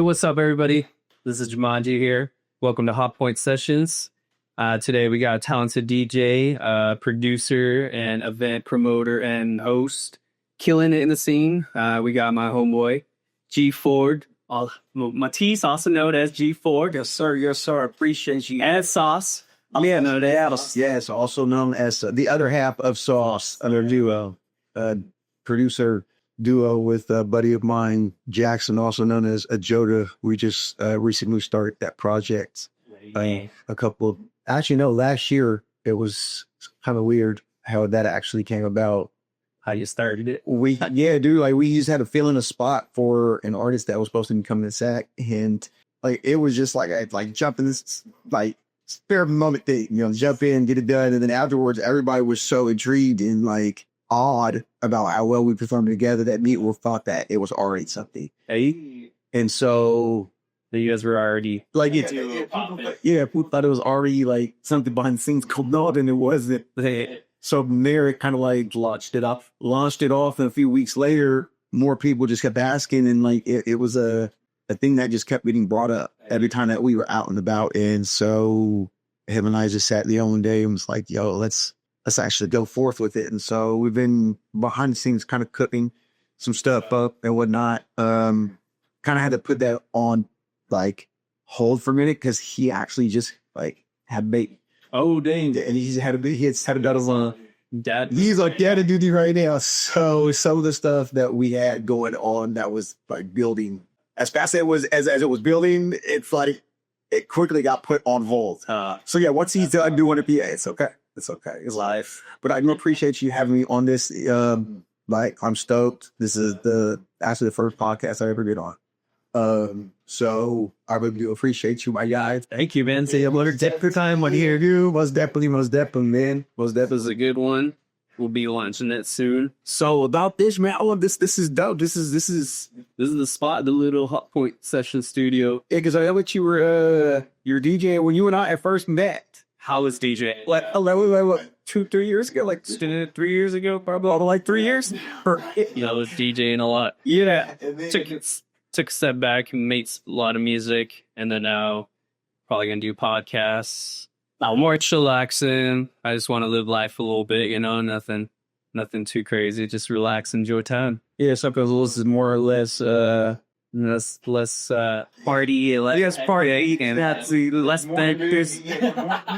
What's up, everybody? This is Jumanjee here. Welcome to Hot Point Sessions. Today we got a talented DJ, producer, and event promoter and host, killing it in the scene. We got my homeboy, G Ford, Matisse, also known as G Ford. Yes, sir. Yes, sir. Appreciate you. And Sauce. Yeah, no, yes, also known as the other half of Sauce, other duo, producer duo with a buddy of mine, Jackson, also known as Joda. We just recently started that project. Last year. It was kind of weird how that actually came about. How you started it? We just had a feeling a spot for an artist that was supposed to come to Sac, and it was just jump in this spare moment thing, jump in, get it done, and then afterwards everybody was so intrigued and awed about how well we performed together that people thought that it was already something. Hey. And so you guys were already people thought it was already something behind the scenes going on, and it wasn't. So from there, it kind of launched it off, and a few weeks later, more people just kept asking, and it was a thing that just kept getting brought up every time that we were out and about. And so him and I just sat there one day and was like, yo, let's actually go forth with it. And so we've been behind the scenes kind of cooking some stuff up and whatnot. Kind of had to put that on hold for a minute because he actually just had baby. Oh, dang. And he had a daughter. Dad. He's dad and duty right now. So some of the stuff that we had going on that was building as fast as it was building, it's it quickly got put on hold. So yeah, once he's done doing it, it's okay. It's okay. It's life. But I do appreciate you having me on this. I'm stoked. This is actually the first podcast I ever get on. So I really do appreciate you, my guy. Thank you, man. Say a tip for time. What here, dude? Most definitely, man. Most definitely is a good one. We'll be launching it soon. So about this, man. This is dope. This is the spot, the little Hot Point Session studio. Yeah, because I know what you were your DJing when you and I at first met. How was DJing? What, 2-3 years ago? 3 years ago, probably 3 years. I was DJing a lot. Yeah. Took a step back and made a lot of music, and then now probably gonna do podcasts. Now more chillaxing. I just want to live life a little bit, nothing too crazy. Just relax, enjoy time. Yeah, sometimes this is more or less less party, less party, and that's less there's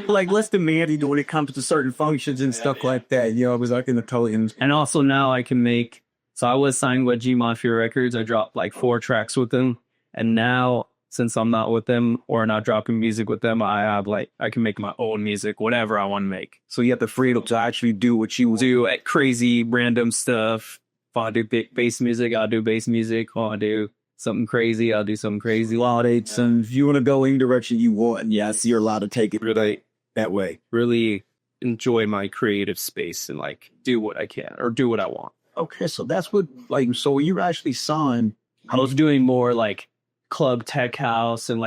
less demanding when it comes to certain functions and stuff like that. I was in the totally. And also now I can make. So I was signed with G Mafia Records. I dropped 4 tracks with them, and now since I'm not with them or not dropping music with them, I have I can make my own music, whatever I want to make. So you have the freedom to actually do what you do at crazy random stuff. If I do big bass music, I'll do bass music. If I do something crazy, I'll do something crazy. And if you want to go any direction you want, yes, you're allowed to take it really that way. Really enjoy my creative space and do what I can or do what I want. Okay, so that's what so you're actually signed. I was doing more club tech house and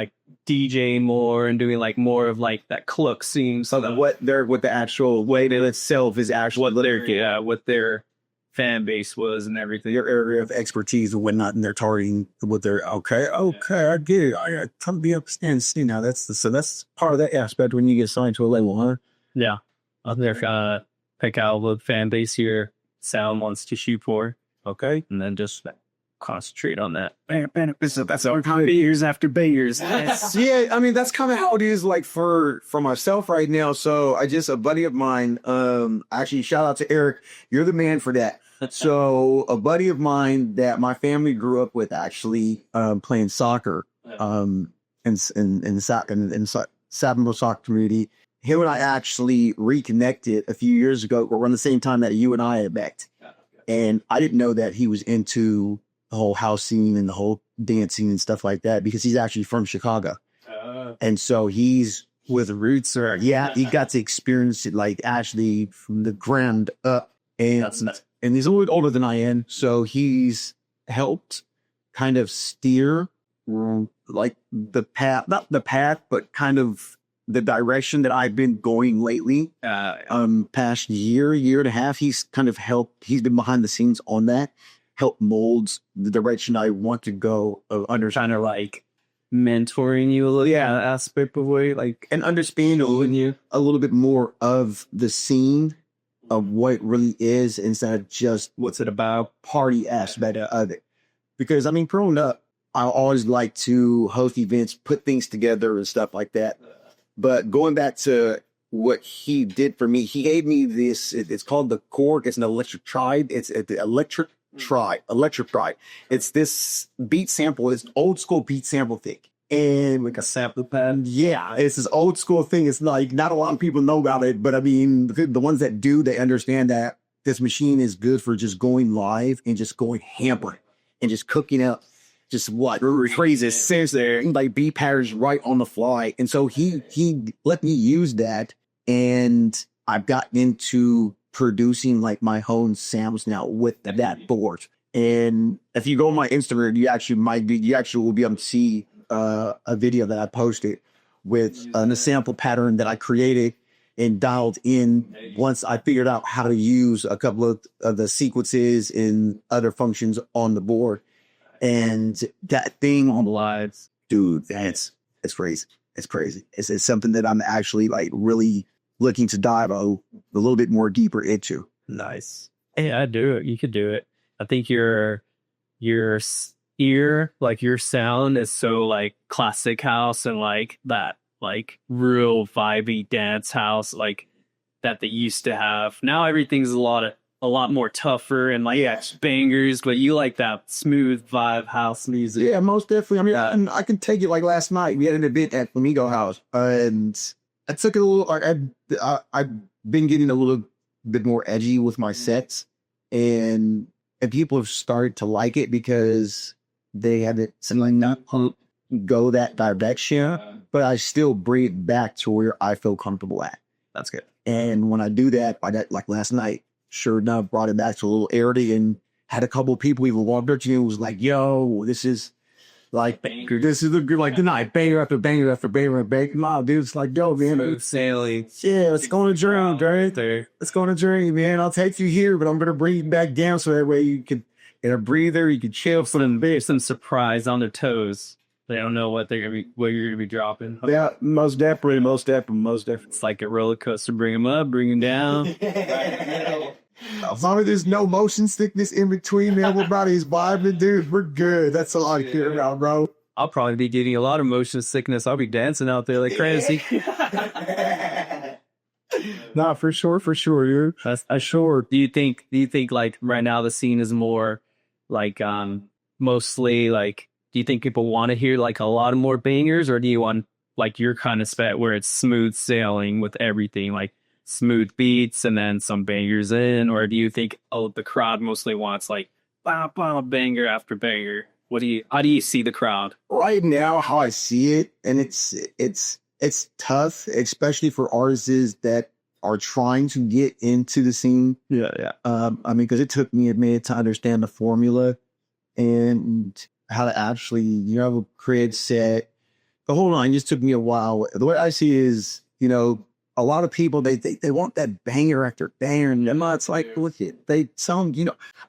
DJing more and doing more of that club scene. So that what the actual way in itself is actually what their fan base was and everything. Your area of expertise and whatnot, and they're targeting what they're okay, I get it. I totally understand. See now that's part of that aspect when you get signed to a label, huh? Yeah, I'm there pick out the fan base here. Sound wants to shoot for, okay, and then just concentrate on that. That's our Bayers after Bayers. Yeah, I mean that's kind of how it is. For myself right now. So a buddy of mine. Actually, shout out to Eric. You're the man for that. So a buddy of mine that my family grew up with actually playing soccer. In Sacramento soccer community. Him and I actually reconnected a few years ago around the same time that you and I had met. And I didn't know that he was into the whole house scene and the whole dancing and stuff like that because he's actually from Chicago. And so he's with roots he got to experience it actually from the ground up. And he's a little older than I am. So he's helped kind of steer the path, not the path, but kind of the direction that I've been going lately, past year and a half, he's kind of helped. He's been behind the scenes on that, help molds the direction I want to go. Under kind of mentoring you a little, aspect of way, like, and understand a little bit more of the scene of what it really is instead of just what's it about? party aspect of it. Because I mean, growing up, I always like to host events, put things together and stuff like that. But going back to what he did for me, he gave me this, it's called the Korg. It's an electric tribe. It's the electric tribe. It's this beat sample, it's old school beat sample thing. And Like a sample pad? yeah, it's this old school thing. It's like not a lot of people know about it, but I mean, the ones that do, they understand that this machine is good for just going live and just going hampering and just cooking up just what crazy sense there, like beat patterns right on the fly. And so he let me use that, and I've gotten into producing like my own sounds now with that board. And if you go on my Instagram, you actually will be able to see a video that I posted with a sample pattern that I created and dialed in once I figured out how to use a couple of the sequences and other functions on the board. And that thing on the lives, dude, it's crazy. It's crazy. It's something that I'm actually like really looking to dive a little bit more deeper into. Nice. Hey, I do it. You could do it. I think your ear, like your sound is so like classic house and like that, like real vibey dance house, like that they used to have. Now everything's a lot more tougher and like bangers, but you like that smooth vibe house music. Yeah, most definitely. I mean, I can take it like last night. We had an event at Flamingo House, and I took it a little. I've been getting a little bit more edgy with my sets, and people have started to like it because they have it something not go that direction, but I still bring it back to where I feel comfortable at. That's good. And when I do that, like last night, sure enough, brought it back to a little airity and had a couple of people even walked up to me and was like, yo, this is like banger. This is a good, like tonight, banger after banger after banger and banger. Wow, dude, it's like, yo, man. Smooth sailing. Yeah, let's go on a journey, right? Let's go on a journey, man. I'll take you here, but I'm going to bring you back down so that way you can get a breather, you can chill for them bits. Some surprise on their toes. They don't know what you're gonna be dropping. Yeah, most definitely. It's like a roller coaster. Bring them up, bring them down. As long as there's no motion sickness in between, man, our body's vibing, dude. We're good. That's all I care about, bro. I'll probably be getting a lot of motion sickness. I'll be dancing out there like crazy. Nah, for sure, dude. That's sure. Do you think like right now the scene is more like mostly like, do you think people want to hear like a lot of more bangers, or do you want like your kind of spec where it's smooth sailing with everything, like smooth beats and then some bangers in? Or do you think the crowd mostly wants like bah, bah, banger after banger? How do you see the crowd right now? How I see it, and it's tough, especially for artists that are trying to get into the scene. Yeah. I mean, because it took me a minute to understand the formula and how to actually, create set. The whole line just took me a while. The way I see it is, a lot of people, they want that banger after banger. And it's like, look it. They sound,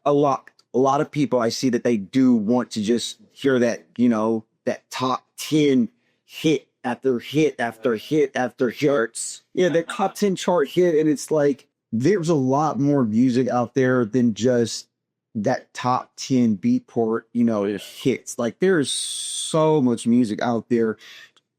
a lot of people I see that they do want to just hear that, that top 10 hit after hit after hit after hits. Yeah, that top 10 chart hit. And it's like, there's a lot more music out there than just that top 10 beat port, hits. Like there's so much music out there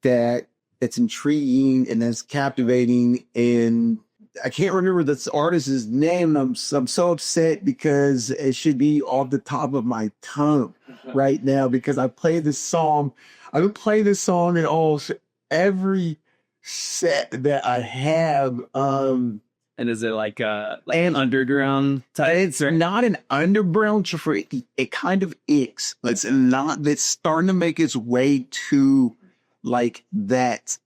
that's intriguing and that's captivating. And I can't remember this artist's name. I'm so upset because it should be off the top of my tongue right now, because I play this song. I would play this song in almost every set that I have. And is it like an underground type? It's not an underground trick. It kind of is. It's starting to make its way to like that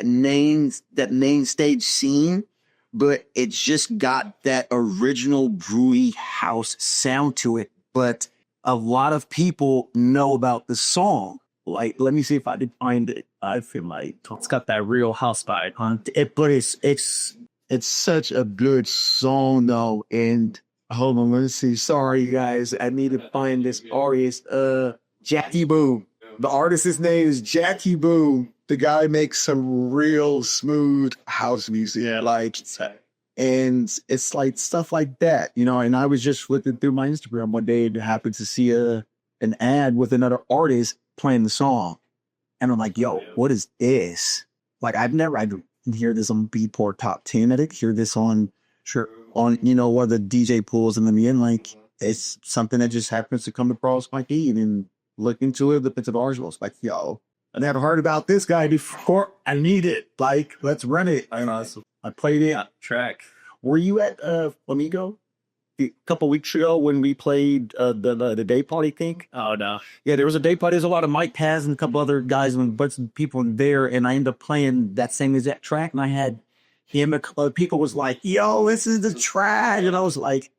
main stage scene, but it's just got that original brewy house sound to it. But a lot of people know about the song. Like, let me see if I did find it. I feel like it's got that real house vibe, huh? But it's such a good song, though. And hold on, let's see. Sorry, guys. I need to find this artist. Jackie Boom. The artist's name is Jackie Boom. The guy makes some real smooth house music. Yeah. Like, and it's like stuff like that, you know. And I was just flipping through my Instagram one day and happened to see an ad with another artist playing the song. And I'm like, yo, what is this? Like, I didn't hear this on Beatport Top 10. I didn't hear this on, you know, one of the DJ pools in the mean. Like, it's something that just happens to come across my feed and look into it. The bits of articles, like, yo, I never heard about this guy before. I need it. Like, let's run it. And I played it. Track. Were you at Flamigo a couple weeks ago when we played the day party thing? Oh no. Yeah, there was a day party. There's a lot of Mike Paz and a couple other guys and a bunch of people there, and I ended up playing that same exact track. And I had him. A couple of people was like, "Yo, this is the track," and I was like,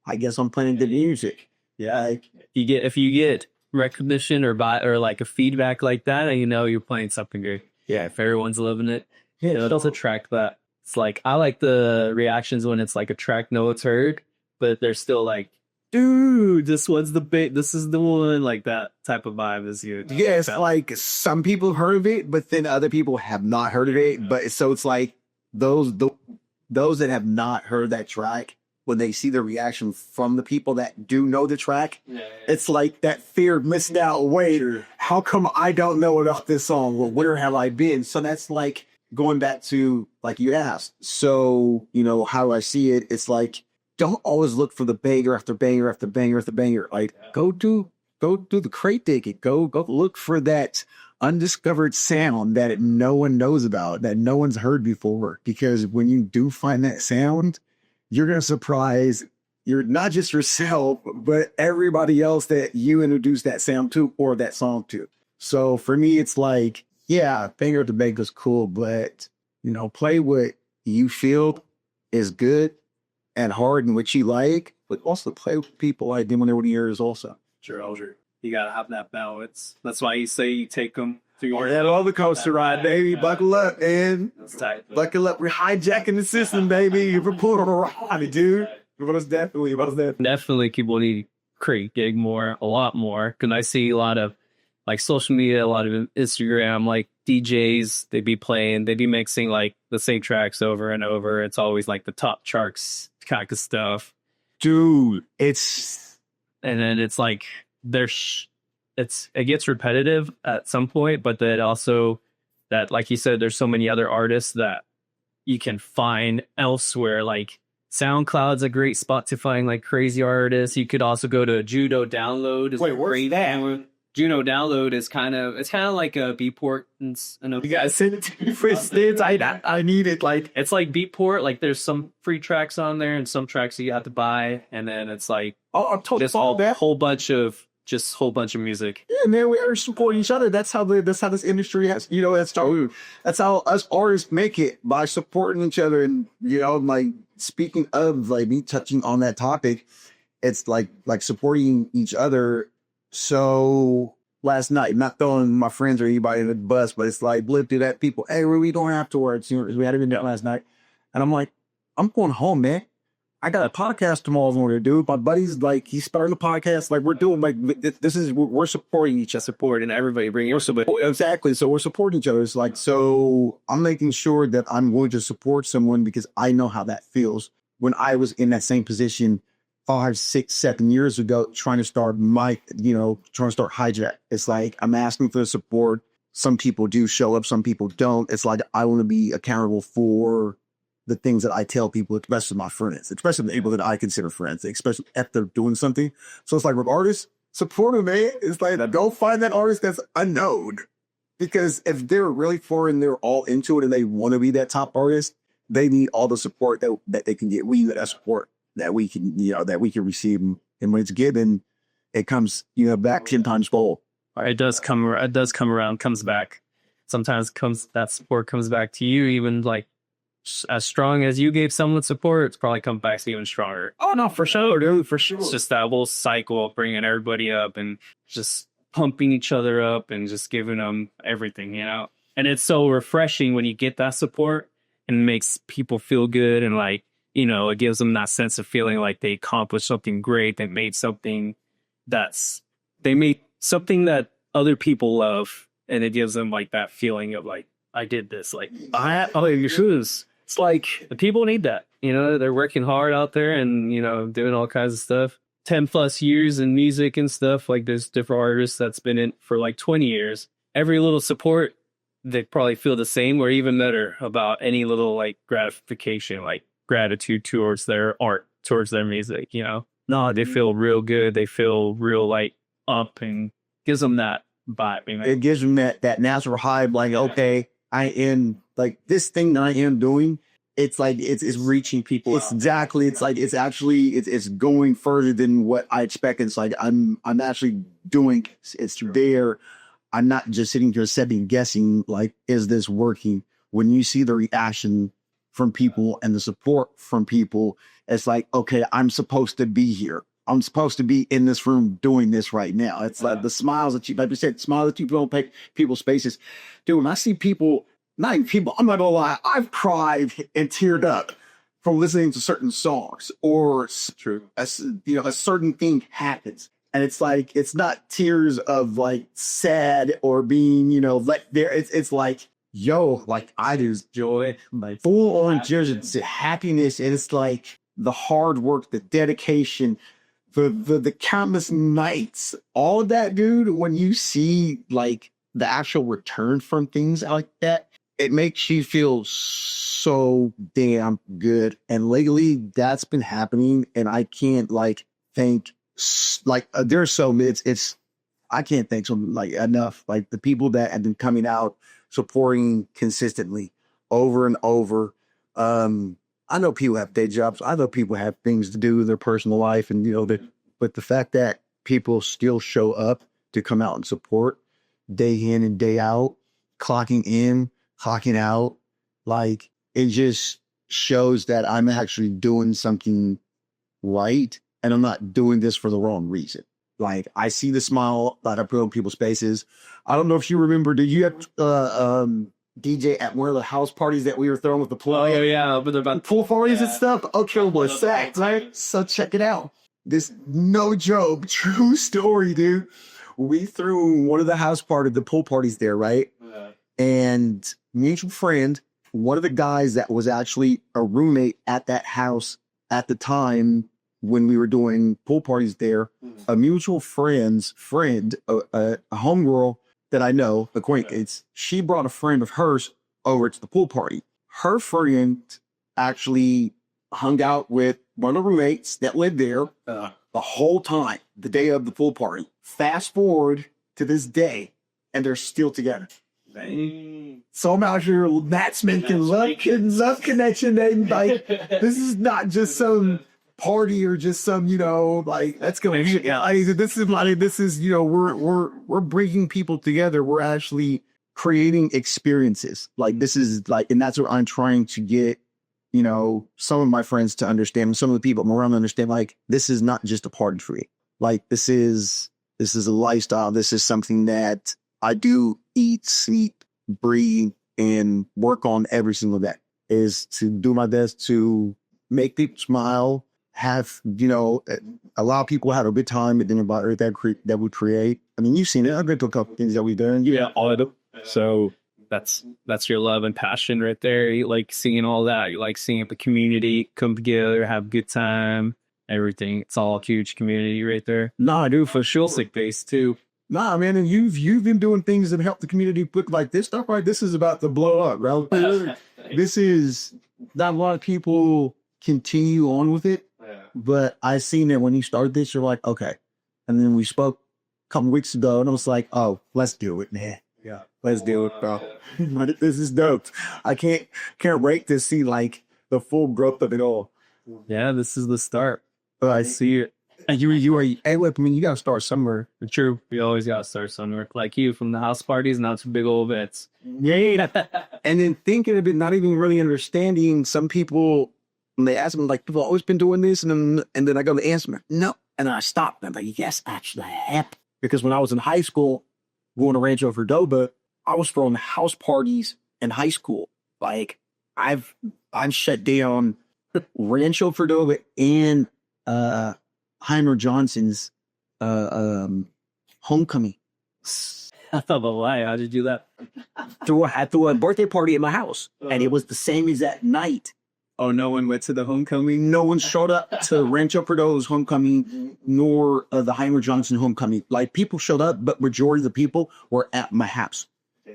"I guess I'm playing good music." Yeah, If you get recognition or like a feedback like that, and you know you're playing something good. yeah. If everyone's loving it, yeah, it'll attract that. It's like I like the reactions when it's like a track no it's heard, but they're still like, dude, this one's this is the one, like that type of vibe is good. Yeah, it's like some people heard of it, but then other people have not heard of it. But so it's like those that have not heard that track, when they see the reaction from the people that do know the track, it's like that fear of missing out. Wait, how come I don't know about this song? Well, where have I been? So that's like going back to, like you asked. So, you know, how I see it, it's like, don't always look for the banger after banger after banger after banger. Like, go do the crate digging. Go look for that undiscovered sound that no one knows about, that no one's heard before. Because when you do find that sound, you're going to surprise you're not just yourself, but everybody else that you introduced that sound to or that song to. So for me, it's like, yeah, banger to banger is cool, but, you know, play what you feel is good and hard and what you like, but also play with people like them when they were yours also. Sure. You gotta have that balance. That's why you say you take them through Or that roller coaster ride, baby. Buckle up, man. That's tight. Buckle up. We're hijacking the system, baby. We're pulling on a ride, dude. Most definitely. Definitely people need to create gig more, a lot more. Because I see a lot of like social media, a lot of Instagram, like DJs, they be mixing like the same tracks over and over. It's always like the top charts kind of stuff. Dude, and then it's like it gets repetitive at some point, but then also that, like you said, there's so many other artists that you can find elsewhere. Like SoundCloud's a great spot to find like crazy artists. You could also go to Juno Download. wait, where's that? Juno Download is kind of like a Beatport. You gotta send it to me for instance. I need it. Like, it's like Beatport. Like there's some free tracks on there and some tracks that you have to buy, and then it's like I'm totally this whole bunch of music. Yeah, man, we are supporting each other. That's how this industry has, you know, that's how us artists make it, by supporting each other. And, you know, like, speaking of like me touching on that topic, it's like supporting each other. So last night, not throwing my friends or anybody in the bus, but it's like lifted at people. Hey, what are we doing afterwards? You know, we had a event last night, and I'm like, I'm going home, man. I got a podcast tomorrow morning, dude. My buddy's like, he's starting a podcast. Like, we're doing like we're supporting each other, Supporting everybody, bringing exactly. So we're supporting each other. It's like, so I'm making sure that I'm going to support someone because I know how that feels. When I was in that same position 5, 6, 7 years ago, trying to start HiJack. It's like, I'm asking for the support. Some people do show up, some people don't. It's like, I want to be accountable for the things that I tell people, especially my friends, especially the people that I consider friends, especially if they're doing something. So it's like, with artists, support them, man. It's like, go find that artist that's unknown. Because if they're really for and they're all into it and they want to be that top artist, they need all the support that they can get. We need that support that we can, that we can receive. And when it's given, it comes, back 10 times fold. It does come around, comes back. Sometimes that support comes back to you, even like as strong as you gave someone support, it's probably come back even stronger. Oh no, for sure, dude, for sure. It's just that whole cycle of bringing everybody up and just pumping each other up and just giving them everything, And it's so refreshing when you get that support and makes people feel good. And like, it gives them that sense of feeling like they accomplished something great. They made something that other people love, and it gives them like that feeling of like, I did this, like your shoes. It's like the people need that, they're working hard out there and doing all kinds of stuff. 10 plus years in music and stuff, like there's different artists that's been in for like 20 years. Every little support, they probably feel the same or even better about any little like gratification, like gratitude towards their art, towards their music. No, they feel real good, they feel real like up, and gives them that vibe. It gives them that natural high, like, okay, I am like this thing that I am doing. It's like it's reaching people. It's exactly. It's like it's actually it's going further than what I expected. It's like I'm actually doing. It's there. I'm not just sitting here second guessing. Like, is this working? When you see the reaction from people and the support from people, it's like, okay, I'm supposed to be here. I'm supposed to be in this room doing this right now. It's like the smiles that you, like we said, smiles that you don't pay people's faces. Dude, when I see people. Not even people, I'm not gonna lie, I've cried and teared up from listening to certain songs, or a certain thing happens. And it's like, it's not tears of like sad or being, like there. It's like, yo, like I just joy, like full on tears, it's happiness. And it's like the hard work, the dedication, the countless nights, all of that, dude, when you see like the actual return from things like that, it makes you feel so damn good. And lately that's been happening. And I can't like thank there's so it's I can't thank so like enough. Like the people that have been coming out supporting consistently over and over. I know people have day jobs. I know people have things to do in their personal life, and but the fact that people still show up to come out and support day in and day out, clocking in, clocking out, like it just shows that I'm actually doing something right, and I'm not doing this for the wrong reason. Like I see the smile that I put on people's faces. I don't know if you remember, did you have DJ at one of the house parties that we were throwing with the pool? Oh yeah, but about pool parties and stuff. Okay, well, sex, right? So check it out. This no joke, true story, dude. We threw one of the pool parties there, right? Yeah. And mutual friend, one of the guys that was actually a roommate at that house at the time when we were doing pool parties there, a mutual friend's friend, a homegirl that I know, acquaintance, she brought a friend of hers over to the pool party. Her friend actually hung out with one of the roommates that lived there the whole time, the day of the pool party. Fast forward to this day, and they're still together. Dang. So I'm out here matchmaking, love connection. And like, this is not just some party or just some, like, let's go. This is, we're bringing people together. We're actually creating experiences. Like this is like, and that's what I'm trying to get, some of my friends to understand, some of the people around to understand, like, this is not just a party for me. Like this is a lifestyle. This is something that I do eat, sleep, breathe, and work on every single day, is to do my best to make people smile, have, allow people to have a good time at the environment that we create. I mean, you've seen it. I've been to a couple things that we've done. Yeah, all of them. So that's your love and passion right there. You like seeing all that. You like seeing the community come together, have a good time, everything. It's all a huge community right there. Nah, dude, for sure. Music based too. Nah, man, and you've been doing things that help the community put like this stuff, right? This is about to blow up, bro. This is not a lot of people continue on with it, but I seen that when you started this, you're like, okay. And then we spoke a couple weeks ago, and I was like, oh, let's do it, man. Yeah, let's do it, bro. This is dope. I can't wait to see like the full growth of it all. Yeah, this is the start. I see it. And you are, hey, look, I mean, you got to start somewhere. True. We always got to start somewhere. Like you, from the house parties now to big old events. Yeah. And then thinking of it, not even really understanding, some people, when they ask them, like, people always been doing this. And then I go to answer them, no. And then I stop them. Like, yes, actually, I have. Because when I was in high school, going to Rancho Cordova, I was throwing house parties in high school. Like, I've shut down Rancho Cordova and Heimer Johnson's homecoming. Why? How did you do that? threw a birthday party at my house, and it was the same exact night. Oh, no one went to the homecoming? No one showed up to Rancho Perdo's homecoming, nor the Heimer Johnson homecoming. Like, people showed up, but majority of the people were at my house.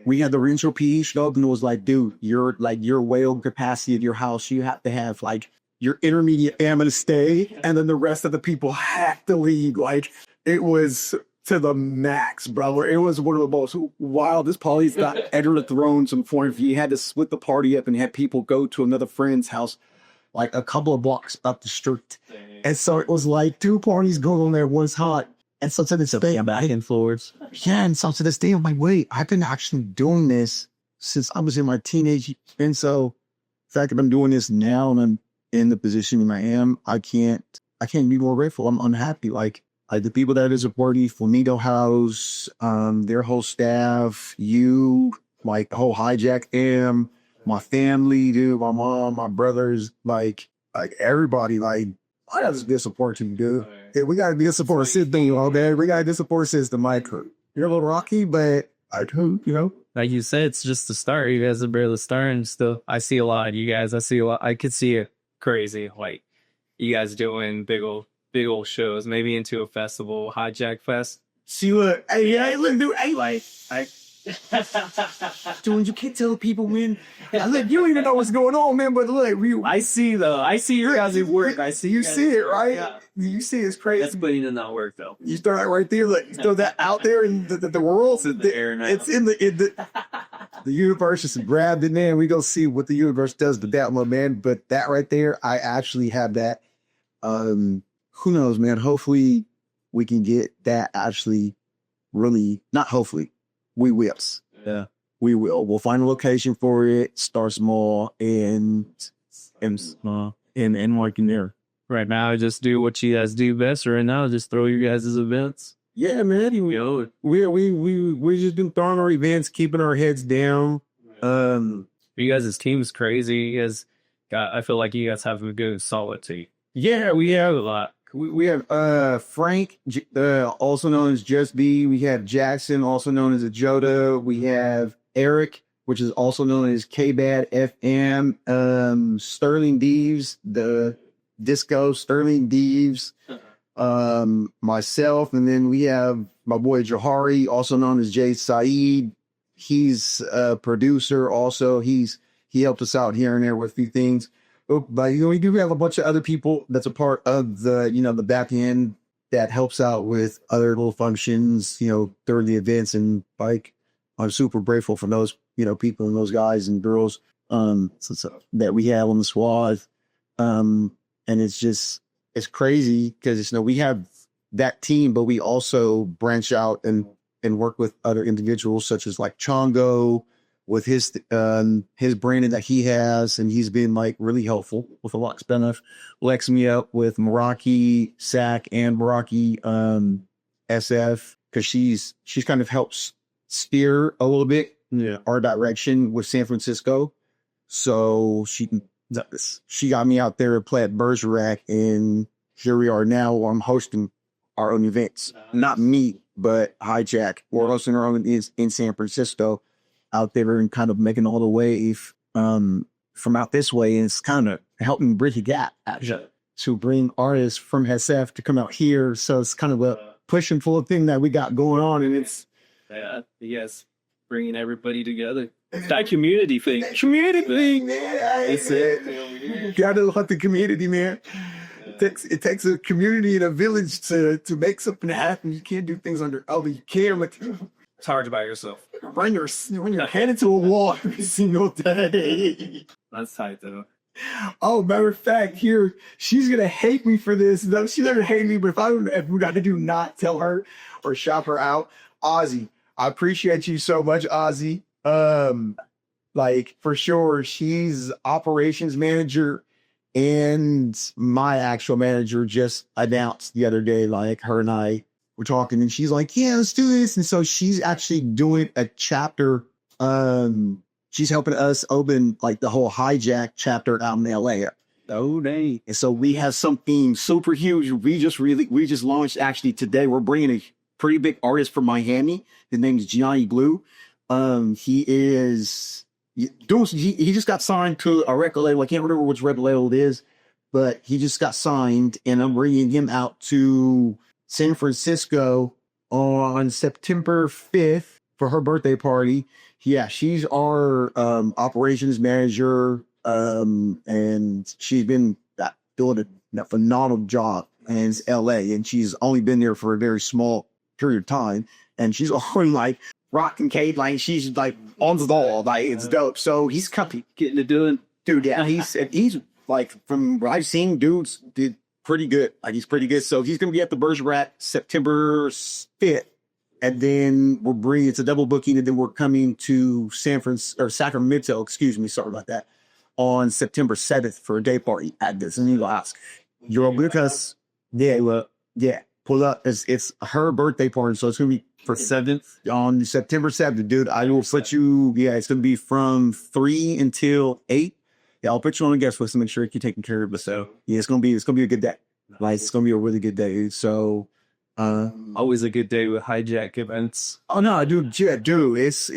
We had the Rancho PE show up, and it was like, dude, your whale capacity of your house, you have to have like your intermediate am to stay, and then the rest of the people have to leave. Like, it was to the max, bro. It was one of the most wildest parties that ever thrown some point. You had to split the party up and had people go to another friend's house, like a couple of blocks up the street. And so it was like 2 parties going on there. One's hot. And so to this day, I'm back in Florida. yeah, and so to this day, I'm like, wait, I've been actually doing this since I was in my teenage. And so the fact that I'm doing this now and I'm in the position I am, I can't be more grateful. I'm unhappy. Like the people that is supporting Flamingo House, their whole staff, you, like the whole HiJack my family, dude, my mom, my brothers, like everybody, like I got this good support team, dude. Yeah, we got a good support system, all day. We got a good support system. Like you're a little rocky, but I do, Like you said, it's just the start. You guys are barely starting still. I see a lot of you guys. I could see it crazy. Like you guys doing big old shows, maybe into a festival, HiJack Fest. See, look, hey, look, dude, dude, you can't tell people when. Look, you don't even know what's going on, man. But look, I see your guys' work. I see you see it, right? Yeah. You see it's crazy. That's putting in that work, though. You throw that right there. Look, you throw that out there in the world. It's in the air now. It's in the universe. Just grabbed it, man. We go see what the universe does to that one, man. But that right there, I actually have that. Who knows, man? Hopefully, we can get that. Actually, really, not hopefully. We will. Yeah. We will. We'll find a location for it, start small, and work in there. Right now, just do what you guys do best. Right now, just throw your guys' events. Yeah, man. We just been throwing our events, keeping our heads down. You guys' team is crazy. You guys I feel like you guys have a good solid team. Yeah, we have A lot. We have Frank, also known as Just B. We have Jackson, also known as Ajoda. We have Eric, which is also known as K-Bad FM. Sterling Deves, the Disco Sterling Deves. Myself, and then we have my boy Johari, also known as Jay Saeed. He's a producer. Also, he helped us out here and there with a few things. But we do have a bunch of other people that's a part of the the back end that helps out with other little functions, during the events. And like, I'm super grateful for those, people and those guys and girls, so that we have on the squad. And it's crazy because, we have that team, but we also branch out and work with other individuals such as like Chongo, with his branding that he has, and he's been like really helpful with a lot of stuff. Lex me up with Meraki, Sac, and Meraki SF, because she's kind of helps steer a little bit our direction with San Francisco. So she got me out there to play at Bergerac, and here we are now. I'm hosting our own events. Not me, but HiJack. We're hosting our own in San Francisco, out there and kind of making all the wave from out this way. And it's kind of helping bridge a gap, actually, to bring artists from SF to come out here. So it's kind of a push and pull thing that we got going on. And it's... yes, bringing everybody together. That community thing. Man. It's it. Gotta love the community, man. It takes a community and a village to make something happen. You can't do things under other. You can't... It's hard by yourself. Run your head into a wall every single day. That's tight, though. Oh, matter of fact, here, she's going to hate me for this. No, she's not going to hate me, but if we got to do not tell her or shop her out. Ozzy, I appreciate you so much, Ozzy. Like, for sure, she's operations manager, and my actual manager just announced the other day, like, her and I we're talking, and she's like, yeah, let's do this. And so she's actually doing a chapter. She's helping us open like the whole HiJack chapter out in LA. Oh, dang. And so we have something super huge. We just launched actually today. We're bringing pretty big artist from Miami. His name is Gianni Blue. He just got signed to a record label. I can't remember which record label it is, but he just got signed, and I'm bringing him out to San Francisco on September 5th for her birthday party. Yeah, she's our operations manager, and she's been doing a phenomenal job in LA, and she's only been there for a very small period of time, and she's on like rocking Kate, like she's like on the ball, like it's dope. So he's comfy Getting to doing. dude. Yeah, he's like, from what I've seen, dudes did pretty good. Like, he's pretty good. So he's gonna be at the Bergerac September 5th, and then we're bringing, it's a double booking, and then we're coming to Sacramento. Excuse me, sorry about that. On September 7th for a day party at this, and you ask, you're with us? Yeah, well, yeah. Pull up. It's her birthday party, so it's gonna be For 7th? on September 7th, dude. I will put you. Yeah, it's gonna be from 3 until 8. Yeah, I'll put you on the guest list to make sure you're taking care of it. So yeah, it's gonna be a good day. Like, it's gonna be a really good day. So Always a good day with HiJack events. Oh no, dude, yeah, dude, it's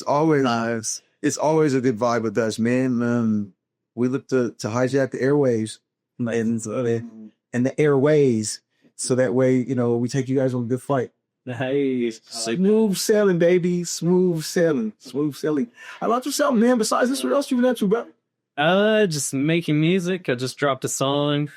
always it's always a good vibe with us, man. We look to hijack the airwaves and the airways, so that way, you know, we take you guys on a good flight. Hey, Smooth sailing, baby, smooth sailing, smooth sailing. I love to sell, man. Besides this, what else you been up to, bro? just making music. I just dropped a song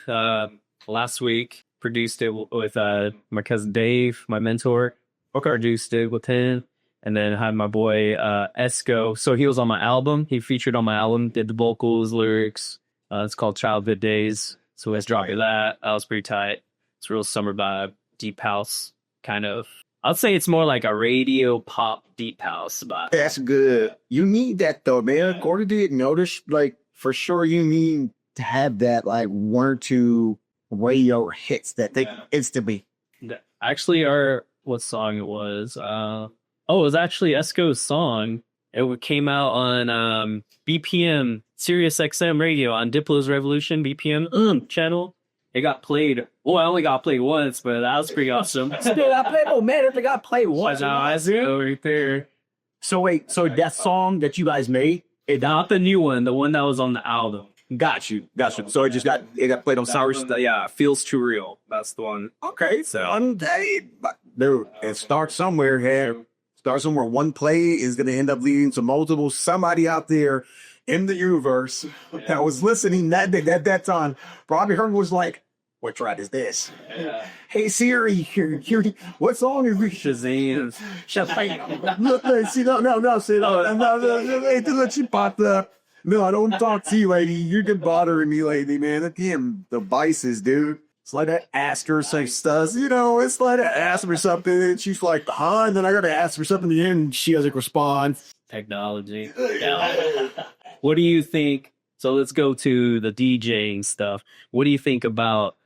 last week. Produced it with my cousin Dave, my mentor. Produced it with him. And then had my boy Esco. So he was on my album. He featured on my album, did the vocals, lyrics. It's called Childhood Days. So let's drop that. That was pretty tight. It's real summer vibe, deep house kind of. I'd say it's more like a radio pop deep house vibe. That's good. You need that though, man. Cordy did notice, like, for sure you need to have that, like, 1 or 2 radio hits that they instantly. Actually, what song it was? It was actually Esco's song. It came out on BPM, Sirius XM radio on Diplo's Revolution BPM channel. It got played. Well, I only got played once, but that was pretty awesome. Dude, I played. Oh man, if they got played once. I see it right there. So wait, so that song that you guys made, Not the new one, the one that was on the album. got you. So it got played on Sour. Yeah, Feels Too Real. That's the one. Okay, So dude, it starts somewhere here. Start somewhere. One play is going to end up leading to multiple. Somebody out there in the universe that was listening that day, at that time probably heard, was like, "What track is this? Hey Siri, here, what song is this?" Shazam. Look, see, no, see, no, she popped up. No, I don't talk to you, lady. You've been bothering me lately, man. Again, the vices, dude. It's like I ask her some stuff, you know, it's like I ask her something, and she's like, huh? And then I gotta ask her something again, and she doesn't respond. Technology. Yeah. What do you think? So let's go to the DJing stuff. What do you think about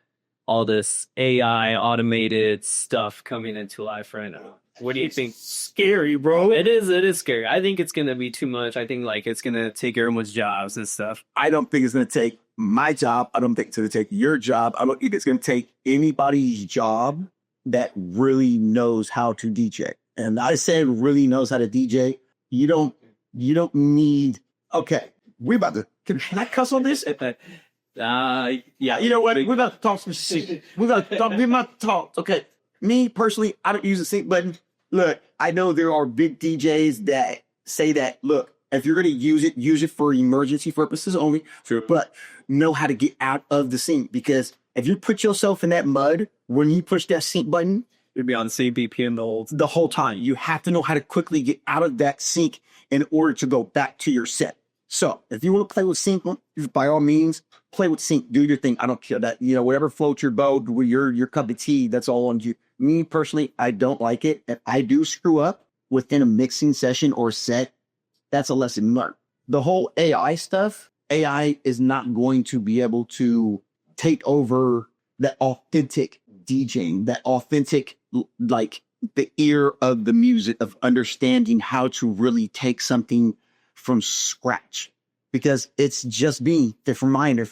all this AI automated stuff coming into life right now? What do you think? Scary, bro. It is scary. I think it's gonna be too much. I think like it's gonna take everyone's jobs and stuff. I don't think it's going to take my job. I don't think it's going to take your job. I don't think it's going to take anybody's job that really knows how to DJ. And I said really knows how to DJ. You don't need. Okay, we about to. Can I cuss on this? Yeah. You know what? We're about to talk some shit. We're about to talk. Okay. Me personally, I don't use the sync button. Look, I know there are big DJs that say that, look, if you're going to use it for emergency purposes only. Sure. But know how to get out of the sync, because if you put yourself in that mud, when you push that sync button, You'd be on the same BPM the whole time. You have to know how to quickly get out of that sync in order to go back to your set. So if you want to play with sync, by all means, play with sync. Do your thing. I don't care that, whatever floats your boat, your cup of tea, that's all on you. Me personally, I don't like it. If I do screw up within a mixing session or set, that's a lesson learned. The whole AI stuff, AI is not going to be able to take over that authentic DJing, that authentic, like the ear of the music, of understanding how to really take something from scratch. Because it's just me, the reminder,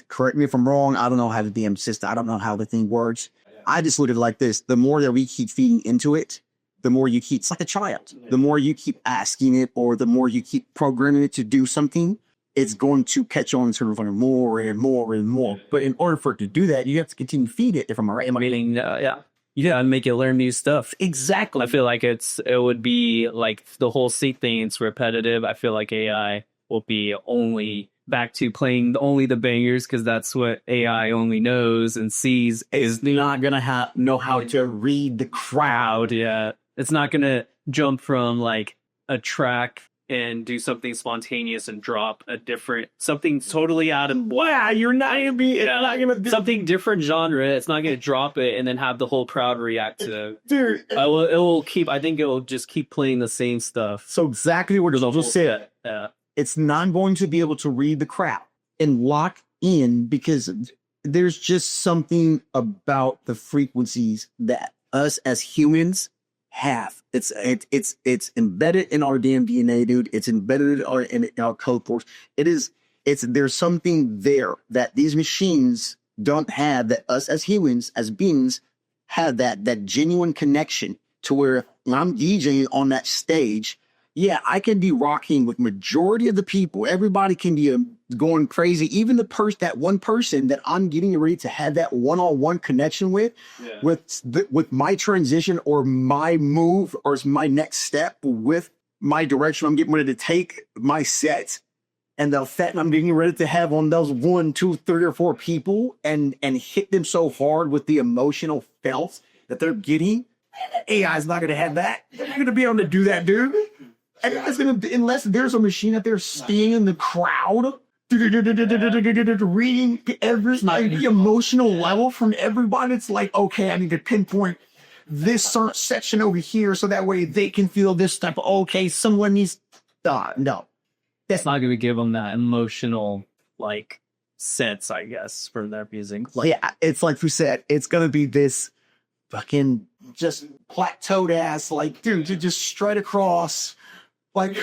correct me if I'm wrong, I don't know how the DM system, I don't know how the thing works. I just look at it like this. The more that we keep feeding into it, the more you keep, it's like a child. The more you keep asking it, or the more you keep programming it to do something, it's going to catch on to more and more and more. But in order for it to do that, you have to continue to feed it. If I'm right, Yeah, and make it learn new stuff. exactly. I feel like it would be like the whole seat thing. It's repetitive. I feel like AI will be only back to playing only the bangers because that's what AI only knows and sees. Is not gonna know how to read the crowd. Yeah, it's not gonna jump from like a track and do something spontaneous and drop a different something totally out of Wow, you're not gonna do, something different genre. It's not gonna drop it and then have the whole crowd react to. dude. It will keep. I think it will just keep playing the same stuff. So exactly what I'll just say it. Yeah. It's not going to be able to read the crowd and lock in because there's just something about the frequencies that us as humans have. It's embedded in our damn DNA, dude. It's embedded in our code force. There's something there that these machines don't have, that us as humans, as beings, have that genuine connection to where I'm DJing on that stage. Yeah, I can be rocking with majority of the people. Everybody can be going crazy. Even that one person that I'm getting ready to have that one-on-one connection with my transition or my move or my next step with my direction I'm getting ready to take my set and the effect I'm getting ready to have on those 1, 2, 3, or 4 people and hit them so hard with the emotional felt that they're getting. AI is not going to have that. They're not going to be able to do that, dude. And it's gonna be, unless there's a machine out there staying in the crowd, reading every emotional level from everybody. It's like, okay, I need to pinpoint this certain section over here so that way they can feel this type of, okay, someone needs, no. That's not going to give them that emotional, like, sense, I guess, for their music. Like, yeah, it's like you said, it's gonna be this fucking just plateaued ass, like, dude, just straight across. Like,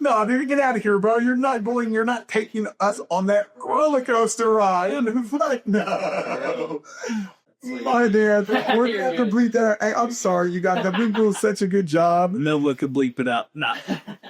no, dude, get out of here, bro. You're not taking us on that roller coaster ride. And like, no. My dad, we're going to bleep that. Hey, I'm sorry, you guys have been doing such a good job. No one could bleep it out. Nah.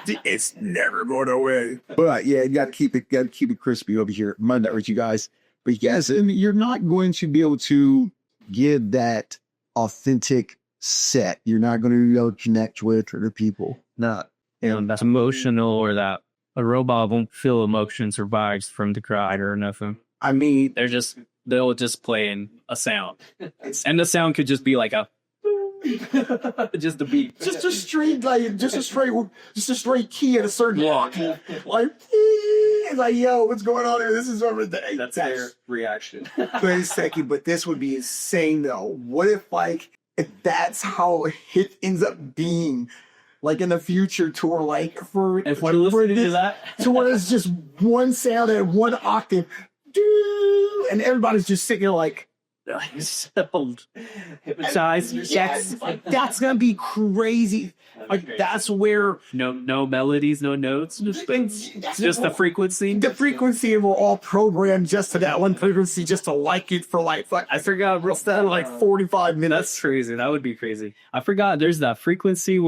It's never going away. But yeah, you got to keep it crispy over here. Monday with you guys. But yes, and you're not going to be able to give that authentic set. You're not going to be able to connect with other people. Not, that's emotional, or that a robot won't feel emotions or vibes from the crowd or nothing. I mean, they'll just play in a sound, and the sound could just be like a just a beat, just a straight key at a certain rock, like yo, what's going on here? This is everything. That's their reaction. Wait a second, but this would be insane though. What if that's how it ends up being, like in the future, to where like for if we're listening to that, to where it's just one sound at one octave, and everybody's just sitting there like hypnotized. Yes, that's gonna be crazy. Like that's where no melodies, no notes, just the frequency. The frequency, we're all programmed just to that one frequency, just to like it for like I forgot what's that, like 45 minutes. That's crazy. That would be crazy. I forgot there's that frequency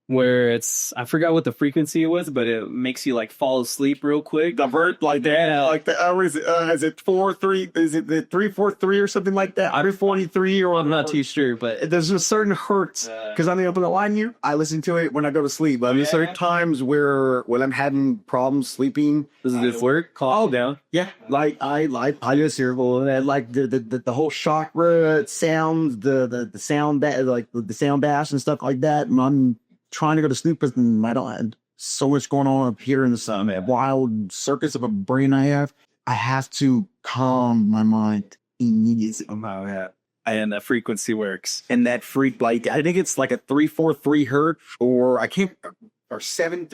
where it's, I forgot what the frequency was, but it makes you like fall asleep real quick. The vert like that, like the is it 4-3? Is it the 3-4-3 or something like that? 3-43 or I'm not too sure, but there's a certain hertz because I'm able to line you. I listen to it when I go to sleep. But there's certain times where when I'm having problems sleeping, does this work? Calm down. Yeah, like I like hydrocerebral and like the whole chakra sounds, the sound like the sound bass and stuff like that. And I'm trying to go to sleep and I don't have so much going on up here in the wild circuits of a brain I have to calm my mind immediately. Somehow, yeah. And that frequency works. And that like I think it's like a 3-4-3 hertz or 7.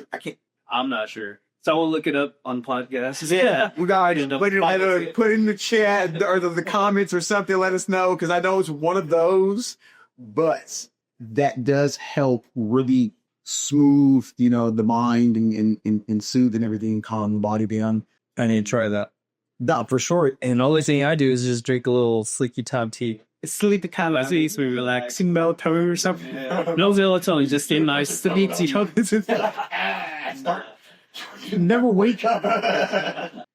I'm not sure. So we'll look it up on podcasts. Yeah, we got to put in the chat or the comments or something. Let us know because I know it's one of those, but that does help really smooth, the mind and soothe and everything, calm the body down. I need to try that. No, for sure. And the only thing I do is just drink a little sleepy time tea. Sleepy time as it's relaxing melatonin or something. No melatonin, just a nice sleepy time. Never wake up.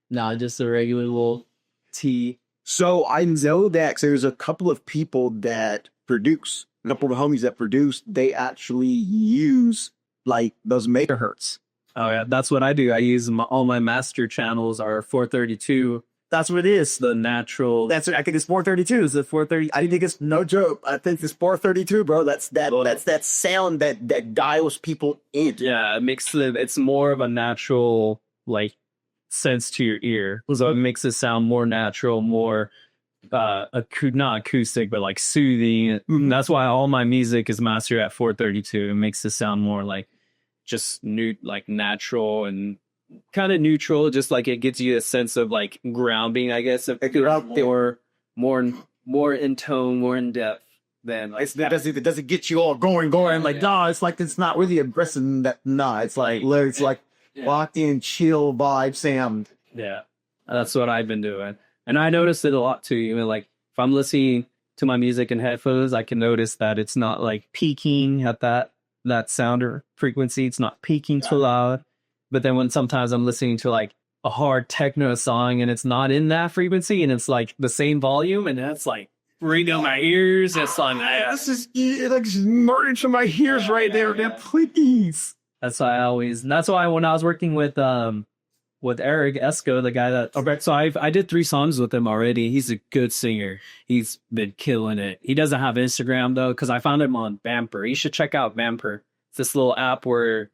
Nah, just a regular little tea. So I know that there's a couple of people that produce, a couple of homies that produce, they actually use like those megahertz. Oh yeah, that's what I do. I use all my master channels are 432. That's what it is. The natural. That's I think it's 432. Is it 430? I think it's no joke. I think it's 432, bro. That's that sound that dials people in. Yeah, it makes it's more of a natural like sense to your ear. So it makes it sound more natural, more not acoustic, but like soothing. That's why all my music is mastered at 432. It makes it sound more like just like natural and kind of neutral. Just like it gives you a sense of like grounding, I guess, if you're out there, more in tone, more in depth than like It doesn't get you all going. Like, nah, it's like, it's not really aggressive. It's like locked in, chill vibe sound. Yeah, that's what I've been doing. And I noticed it a lot too. Even like if I'm listening to my music in headphones, I can notice that it's not like peaking at that sound or frequency. It's not peaking too loud. But then when sometimes I'm listening to like a hard techno song and it's not in that frequency and it's like the same volume and that's like ringing in my ears, it's like That's just murder to my ears right there. That please. that's why when I was working with Eric Esco, the guy that so I did 3 songs with him already. He's a good singer. He's been killing it. He doesn't have Instagram though, because I found him on Bamper. You should check out Bamper. It's this little app where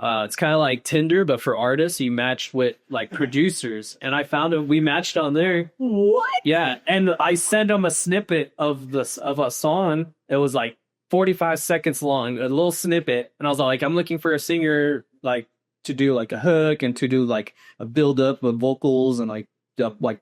it's kind of like Tinder, but for artists. You match with like producers, and I found him. We matched on there. What? Yeah, and I sent him a snippet of a song. It was like 45 seconds long, a little snippet, and I was like, I'm looking for a singer like to do like a hook and to do like a build up of vocals and like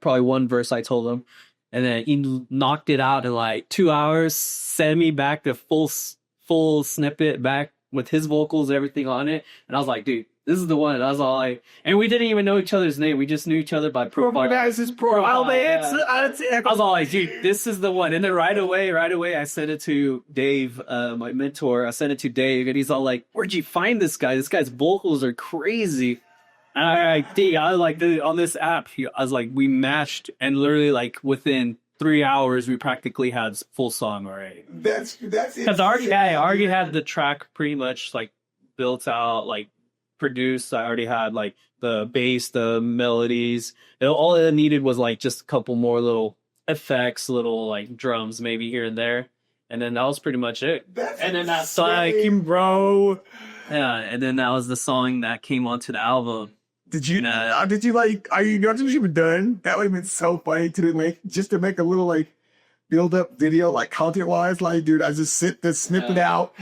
probably one verse. I told him, and then he knocked it out in like 2 hours. Sent me back the full snippet back with his vocals, everything on it. And I was like, dude, this is the one. I was all like, and we didn't even know each other's name. We just knew each other by profile. That's his profile. I was all like, dude, this is the one. And then right away, I sent it to Dave, my mentor. I sent it to Dave, and he's all like, where'd you find this guy? This guy's vocals are crazy. And I like, dude, on this app, I was like, we matched, and literally like within 3 hours, we practically had full song already. That's Because I already had the track pretty much like built out, like produced. I already had like the bass, the melodies. All it needed was like just a couple more little effects, little like drums maybe here and there. And then that was pretty much it. And then that song, bro. yeah, and then that was the song that came onto the album. Did you like, are you not even done? That would have been so funny to make a little like build up video, like content wise. Like, dude, I just snipped it out,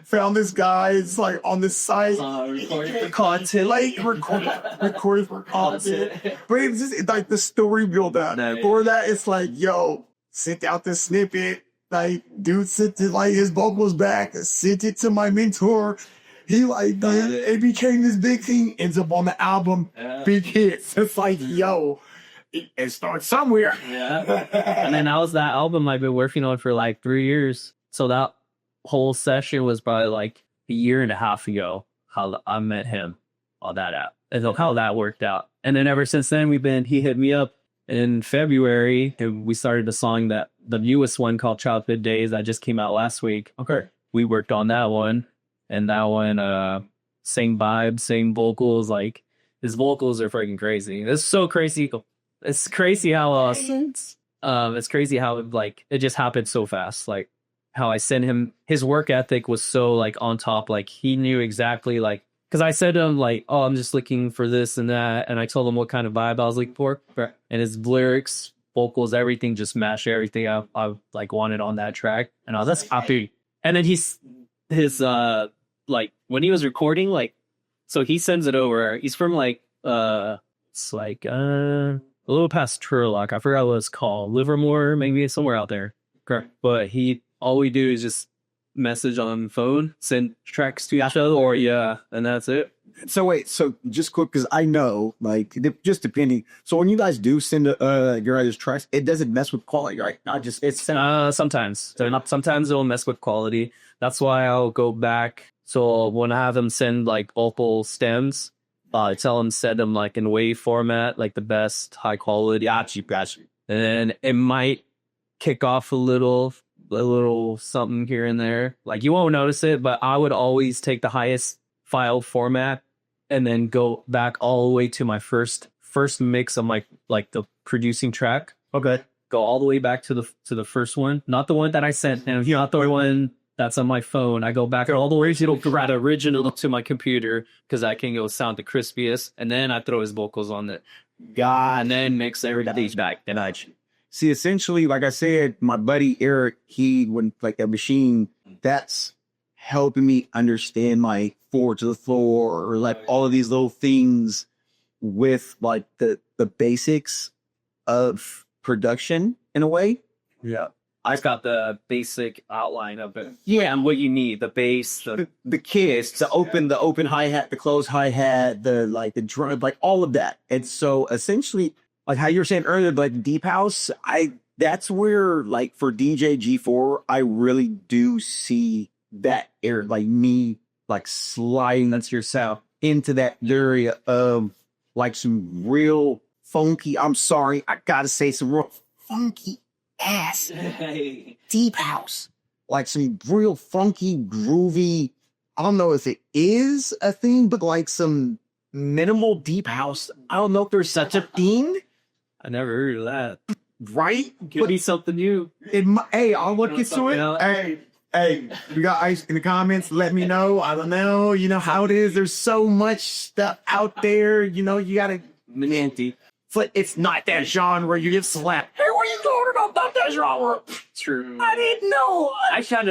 found this guy, it's like on this site. Recording for content. Like recording for content. But it's just like the story build up. For that, it's like, yo, sent out this snippet. Like, dude sent it, like his vocals back, sent it to my mentor. He like, it became this big thing, ends up on the album, big hits. It's like, yo, it starts somewhere. Yeah. And then that was that album I've been working on for like 3 years. So that whole session was probably like a year and a half ago, how I met him on that app. And so how that worked out. And then ever since then, he hit me up in February, and we started a song the newest one called Childhood Days that just came out last week. Okay. We worked on that one. And that one, same vibe, same vocals. Like his vocals are freaking crazy. It's so crazy. It's crazy how it's crazy how like it just happened so fast. Like how I sent him, his work ethic was so like on top. Like he knew exactly like, because I said to him like, oh, I'm just looking for this and that, and I told him what kind of vibe I was looking for, and his lyrics, vocals, everything just matched everything I like wanted on that track, and I was that's happy. And then his like when he was recording, like, so he sends it over. He's from like it's like a little past Turlock. I forgot what it's called, Livermore, maybe somewhere out there. Correct. But all we do is just message on phone, send tracks to each other, or and that's it. So wait, so just quick, because I know, like, just depending. So when you guys do send your guys' tracks, it doesn't mess with quality, right? Not just It's sometimes. Sometimes it'll mess with quality. That's why I'll go back. So when I have them send like multiple stems, I tell them send them like in WAV format, like the best high quality. And then it might kick off a little something here and there. Like you won't notice it, but I would always take the highest file format and then go back all the way to my first mix of like the producing track. okay. Go all the way back to the first one, not the one that I sent him, not the one that's on my phone. I go back all the way to the original to my computer because I can go sound the crispiest, and then I throw his vocals on it. And then mix everything back. And I See, essentially, like I said, my buddy Eric, he went like a machine. That's helping me understand my forward to the floor, or like all of these little things with like the basics of production in a way. Yeah. I've got the basic outline of it. Yeah, and what you need, the bass, The kids, the open hi-hat, the closed hi-hat, the drum, like all of that. And so essentially, like how you were saying earlier, like deep house, that's where, like, for DJ G4, I really do see that area, like me like sliding that's your sound. into that area of like some real funky, I'm sorry, I gotta say, some real funky ass deep house. Like some real funky, groovy, I don't know if it is a thing, but like some minimal deep house. I don't know if there's such a thing, I never heard of that. right? Could be something new. Hey, I'll look into it. Hey, we got ice in the comments. Let me know. I don't know. You know how it is. There's so much stuff out there. You know, you gotta. But it's not that genre. You get slapped. Hey, what are you talking about? Not that genre. True. I didn't know. I kind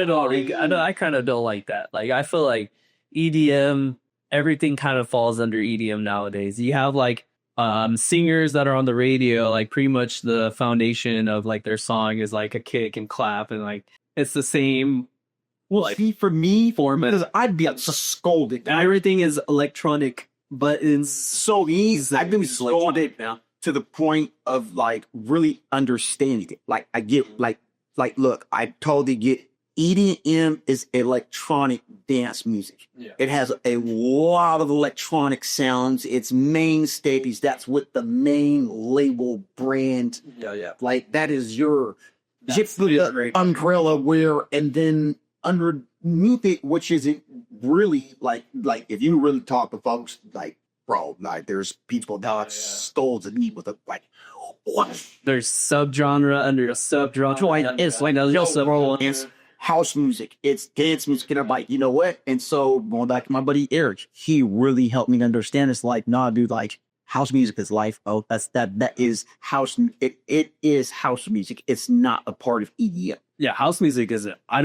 of don't like that. Like I feel like EDM, everything kind of falls under EDM nowadays. You have like singers that are on the radio, like pretty much the foundation of like their song is like a kick and clap, and like it's the same. Well, like, see, for me, format. because I'd be scolded. Everything is electronic, but it's So easy. I've been scolded now to the point of like really understanding it. Like I get like look, I totally get EDM is electronic dance music. Yeah. It has a lot of electronic sounds. Its main stages, that's what the main label brand, yeah. like that is your That's great. umbrella wear, and then underneath it, which is it really like if you really talk to folks, like, bro, like there's people that stole to me with a like what? There's subgenre under a subgenre. It's like It's house music, it's dance music, and I'm like, you know what? And so going back to my buddy Eric, he really helped me understand. It's like, nah, dude, like house music is life. Oh, that is house. It is house music. It's not a part of EDM. Yeah, house music is it. I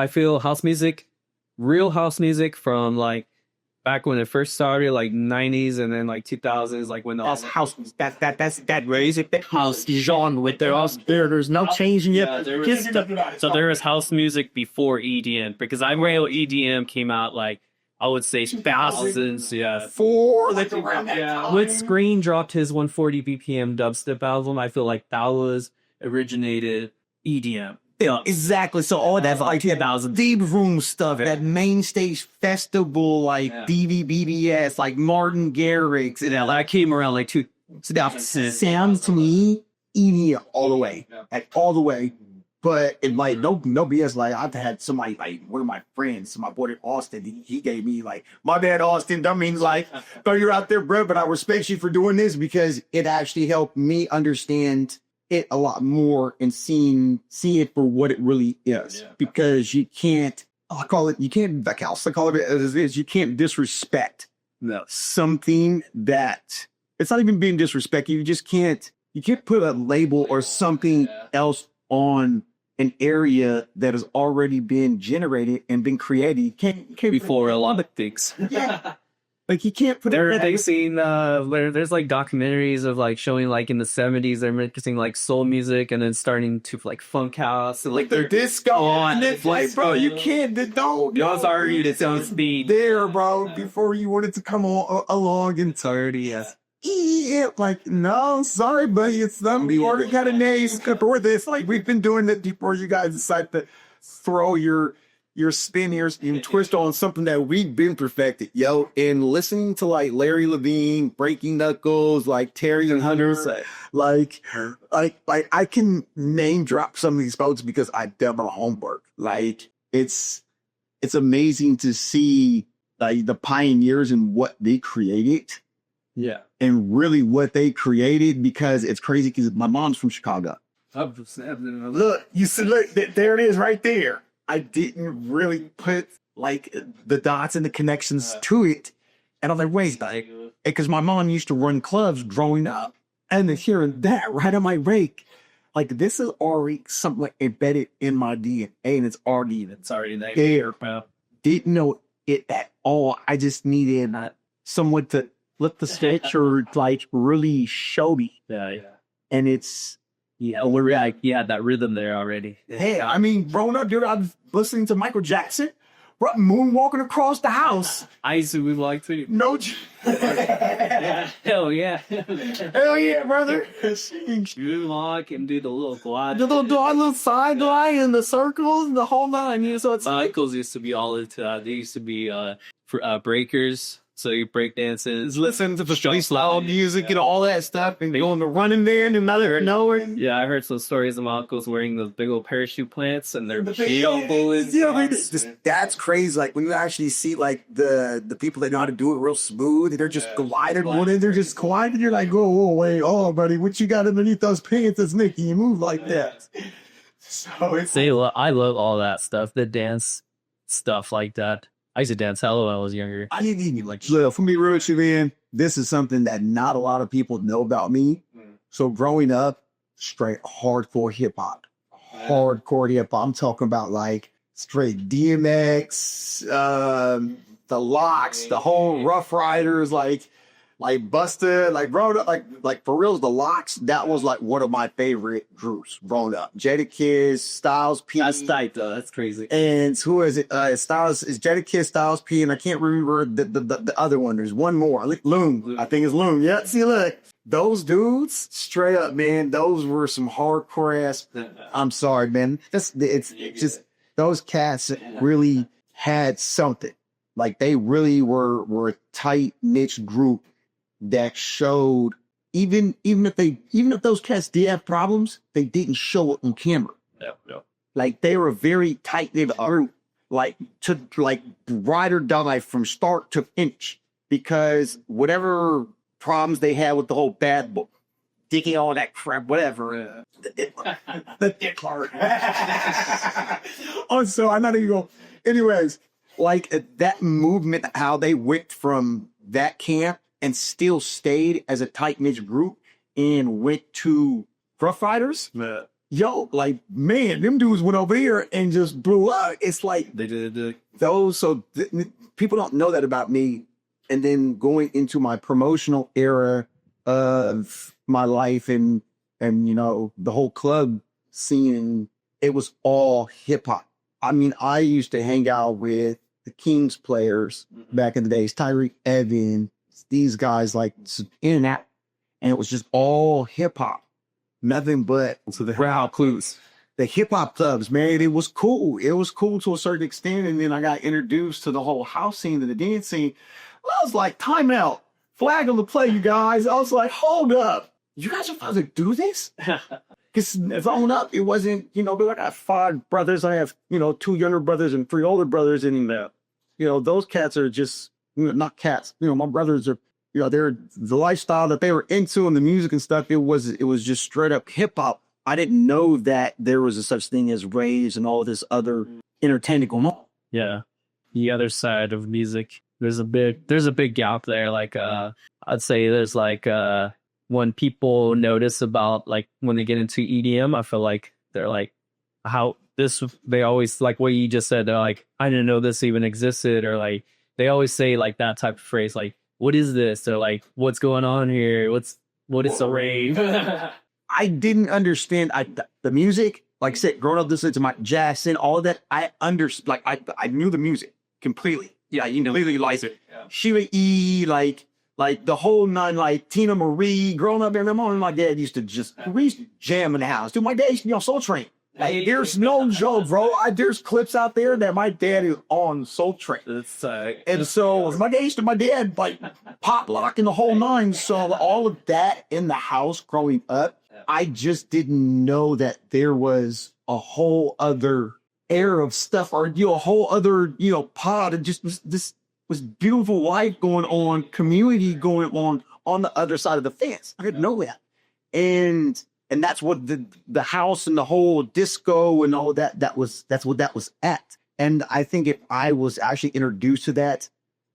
feel house music, real house music from like back when it first started, like 90s and then like 2000s, like when the That's house music. That's that music. That house genre with there's no changing it. So there was house music before EDM, because I remember EDM came out like I would say thousands, yeah. When Screen dropped his 140 BPM dubstep album, I feel like that was originated EDM. Yeah, exactly. So all that like 2000 deep room stuff, that main stage festival, like BBS, like Martin Garrix, and That came around like 2000. sounds to me EDM all the way, like all the way. But it like no BS. Like I've had somebody, like one of my friends, my boy Austin, he gave me like, my bad, Austin. That means like, throw you out there, bro. But I respect you for doing this, because it actually helped me understand it a lot more and see it for what it really is. Yeah. Because you can't, I'll call it as it is. You can't disrespect something that it's not even being disrespectful. You just can't. You can't put a label or something else on an area that has already been generated and been created. You can't Before a lot of things. Yeah. Like, you can't put They've seen where there's like documentaries of like showing like in the 70s they're mixing like soul music and then starting to like funk house and like the disco and it's like, bro, you can't, don't. Y'all's already its own speed. There, bro, before you wanted to come along and yeah, like, no, sorry, buddy, it's them. We already got a name for this. Like, we've been doing it before you guys decide to throw your spin here and twist on something that we've been perfected, yo. And listening to like Larry Levine, Breaking Knuckles, like Terry and Hunters, like I can name drop some of these folks because I've done my homework. Like, it's amazing to see like the pioneers and what they created. Yeah. And really what they created, because it's crazy because my mom's from Chicago. Look, you see, look, there it is right there. I didn't really put like the dots and the connections to it. And I was like, wait, because my mom used to run clubs growing up. And then hearing that right on my rake, like this is already something like embedded in my DNA, and it's already there. Didn't know it at all. I just needed someone to flip the switch or like really show me. Yeah. And it's, we're like, that rhythm there already. Hey, I mean, growing up, dude, I was listening to Michael Jackson, moonwalking across the house. I used to like to. No. Hell yeah. Hell yeah, brother. Moonwalk and do the little glide. The little side glide and the circles and the whole nine. So it's Michaels used to be all into that. They used to be breakers. So you break dances, listen to the loud music and all that stuff, and going to running there and another nowhere. Yeah, I heard some stories of my uncles wearing those big old parachute plants and their that's crazy. Like when you actually see like the people that know how to do it real smooth, they're just gliding on it, they're just gliding. You're like, oh wait, oh buddy, what you got underneath those pants that's making you move like that? So it's I love all that stuff, the dance stuff like that. I used to dance hella when I was younger. I didn't even like. Look, for me, real shit, man, this is something that not a lot of people know about me. So growing up, straight hardcore hip hop. I'm talking about like straight DMX, the Locks, the whole Rough Riders, like Busta, like growing up, like for reals, the Locks. That was like one of my favorite groups growing up. Jadakiss, Styles P. That's tight though. That's crazy. And who is it? Styles is Jadakiss, Styles P, and I can't remember the other one. There's one more. Loon. I think it's Loon. Yeah. See, look, those dudes, straight up, man. Those were some hardcore ass. I'm sorry, man. It's just those cats really had something. Like they really were a tight niche group that showed even if those cats did have problems, they didn't show it on camera. Yeah. Like they were very tight-knit group, like to like ride or die from start to finish, because whatever problems they had with the whole bad book, digging all that crap, whatever. The dick part. Oh, so I'm not even going. Anyways, like that movement, how they went from that camp and still stayed as a tight-knit group and went to Rough Riders. Yeah. Yo, like, man, them dudes went over here and just blew up. It's like they did those. So people don't know that about me. And then going into my promotional era of my life and you know, the whole club scene, it was all hip hop. I mean, I used to hang out with the Kings players back in the days, Tyreek Evan, these guys like in and out, and it was just all hip hop, nothing but the crowd clues. The hip hop clubs, man. It was cool. It was cool to a certain extent, and then I got introduced to the whole house scene and the dance scene. I was like, time out, flag on the play, you guys. I was like, hold up, you guys are supposed to do this? Because growing up, it wasn't, you know, I got 5 brothers. I have, you know, 2 younger brothers and 3 older brothers. And, you know, those cats are just, you know, not cats. You know, my brothers are, you know, they're the lifestyle that they were into and the music and stuff. It was just straight up hip hop. I didn't know that there was a such thing as raves and all this other entertainment going on. Yeah. The other side of music, there's a big gap there. Like, I'd say there's like, when people notice about like when they get into EDM, I feel like they're like, they always like what you just said. They're like, I didn't know this even existed, or like, they always say like that type of phrase, like, what is this? Or like, what's going on here? What is a rave? I didn't understand the music. Like I said, growing up listening to my jazz and all of that, I knew the music completely. Yeah, you know, completely like it. Yeah. Sheila E, like the whole nine, like Tina Marie. Growing up, and my mom and my dad used to jam in the house. Dude, my dad used to be on Soul Train. Like, there's no joke, bro. There's clips out there that my dad is on Soul Train. And so my dad like pop locking the whole nine. So all of that in the house growing up, I just didn't know that there was a whole other era of stuff, or a whole other pod. It just was beautiful life going on, community going on the other side of the fence. I didn't know that, and that's what the house and the whole disco and all that's what that was at. And I think if I was actually introduced to that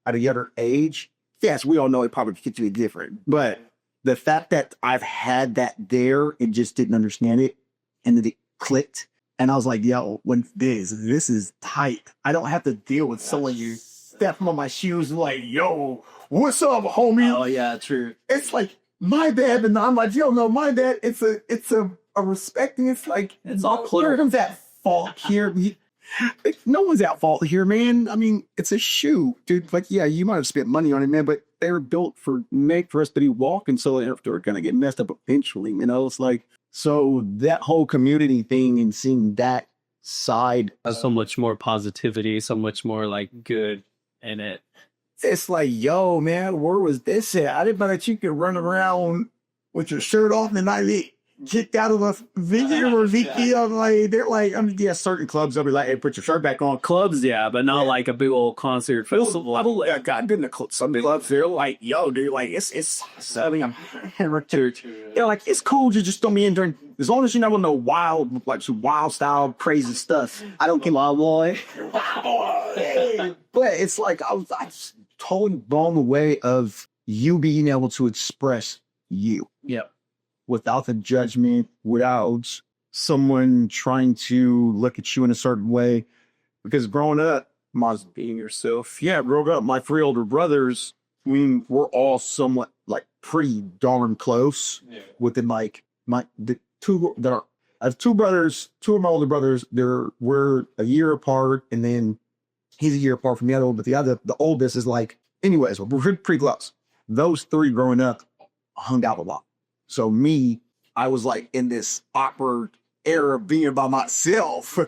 at a younger age, yes, we all know it probably could be different, but the fact that I've had that there and just didn't understand it, and then it clicked, and I was like, yo, when this is tight. I don't have to deal with someone you step on my shoes and like, yo, what's up, homie? Oh yeah, true. It's like my dad, and I'm like, yo, no, my dad. It's a respecting. It's like it's all clear. Who's at fault here? No one's at fault here, man. I mean, it's a shoe, dude. Like, yeah, you might have spent money on it, man, but they were built for us to be walking, so they're gonna get messed up eventually. You know, it's like, so that whole community thing and seeing that side, so much more positivity, so much more like good in it. It's like, yo, man, where was this at? I didn't know that you could run around with your shirt off and not get kicked out of a video or VP. Like, they're like, yeah, certain clubs, they'll be like, hey, put your shirt back on. Clubs, yeah, but not like a big old concert festival. I've been to some clubs, they're like, yo, dude, like, it's something I'm they're like, it's cool to just throw me in during, as long as you never know wild, like some wild style, crazy stuff. I don't care. Wild boy. But it's like, I was totally blown away of you being able to express you. Yep. Without the judgment, without someone trying to look at you in a certain way. Because growing up, Maz, being yourself. Yeah, growing up, my 3 older brothers, I mean, we're all somewhat like pretty darn close. Yeah. Within like the two that are, I have 2 brothers, 2 of my older brothers, we're a year apart, and then he's a year apart from the other one, but the oldest is like, anyways, we're pretty close. Those 3 growing up hung out a lot. So me, I was like in this awkward era of being by myself.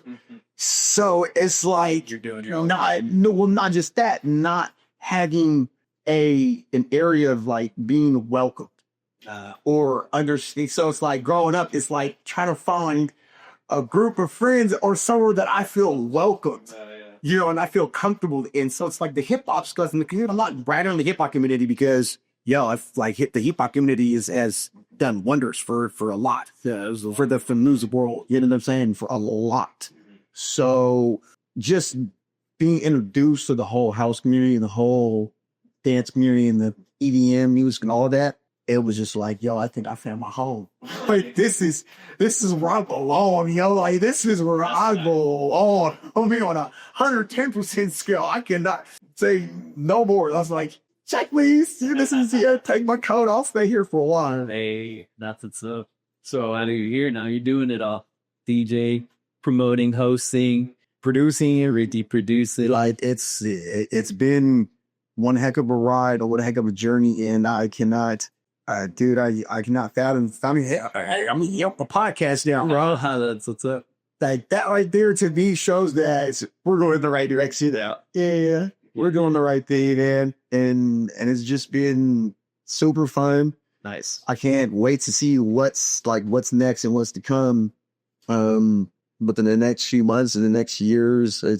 So it's like, you're doing not just that, not having an area of like being welcomed or understand. So it's like growing up, it's like trying to find a group of friends or somewhere that I feel welcomed. And I feel comfortable in. So it's like the hip hop stuff in the community. I'm not bragging on the hip hop community because, I've like the hip hop community has done wonders for a lot. For the music world, you know what I'm saying? For a lot. So just being introduced to the whole house community and the whole dance community and the EDM music and all of that, it was just like, I think I found my home. Like, this is where I belong, like, this is where I belong. I'm being on 110% scale. I cannot say no more. I was like, check, please. This is here. Take my coat. I'll stay here for a while. Hey, that's what's up. So out of here now, you're doing it all. DJ, promoting, hosting, producing, producing. Like, it's been one heck of a ride or one heck of a journey, and I cannot, I cannot fathom. I mean, I'm a podcast now, bro. That's what's up. Like, that right there to me shows that we're going in the right direction now. Yeah. We're doing the right thing, man. And it's just been super fun. Nice. I can't wait to see what's next and what's to come. But in the next few months and the next years, I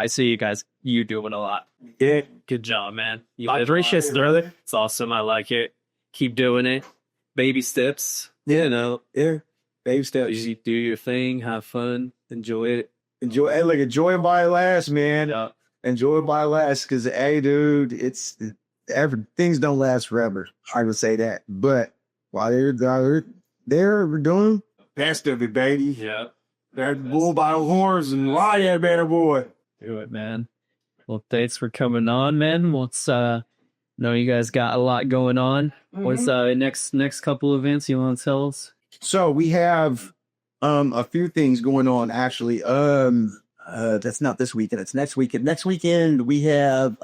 see you guys, you doing a lot. Yeah. Good job, man. It's awesome. I like it. Keep doing it. Baby steps. Yeah. Baby steps. You do your thing, have fun, enjoy it. Enjoy it by last, man. Yeah. Enjoy it by last, because hey, dude, things don't last forever. I would say that, but while they're doing best of it, baby. Yeah, that bull by the horns and ride that banner, boy. Do it, man. Well, thanks for coming on, man. Let's know you guys got a lot going on. What's next couple events you want to tell us? So we have a few things going on actually. That's not this weekend, it's next weekend. Next weekend we have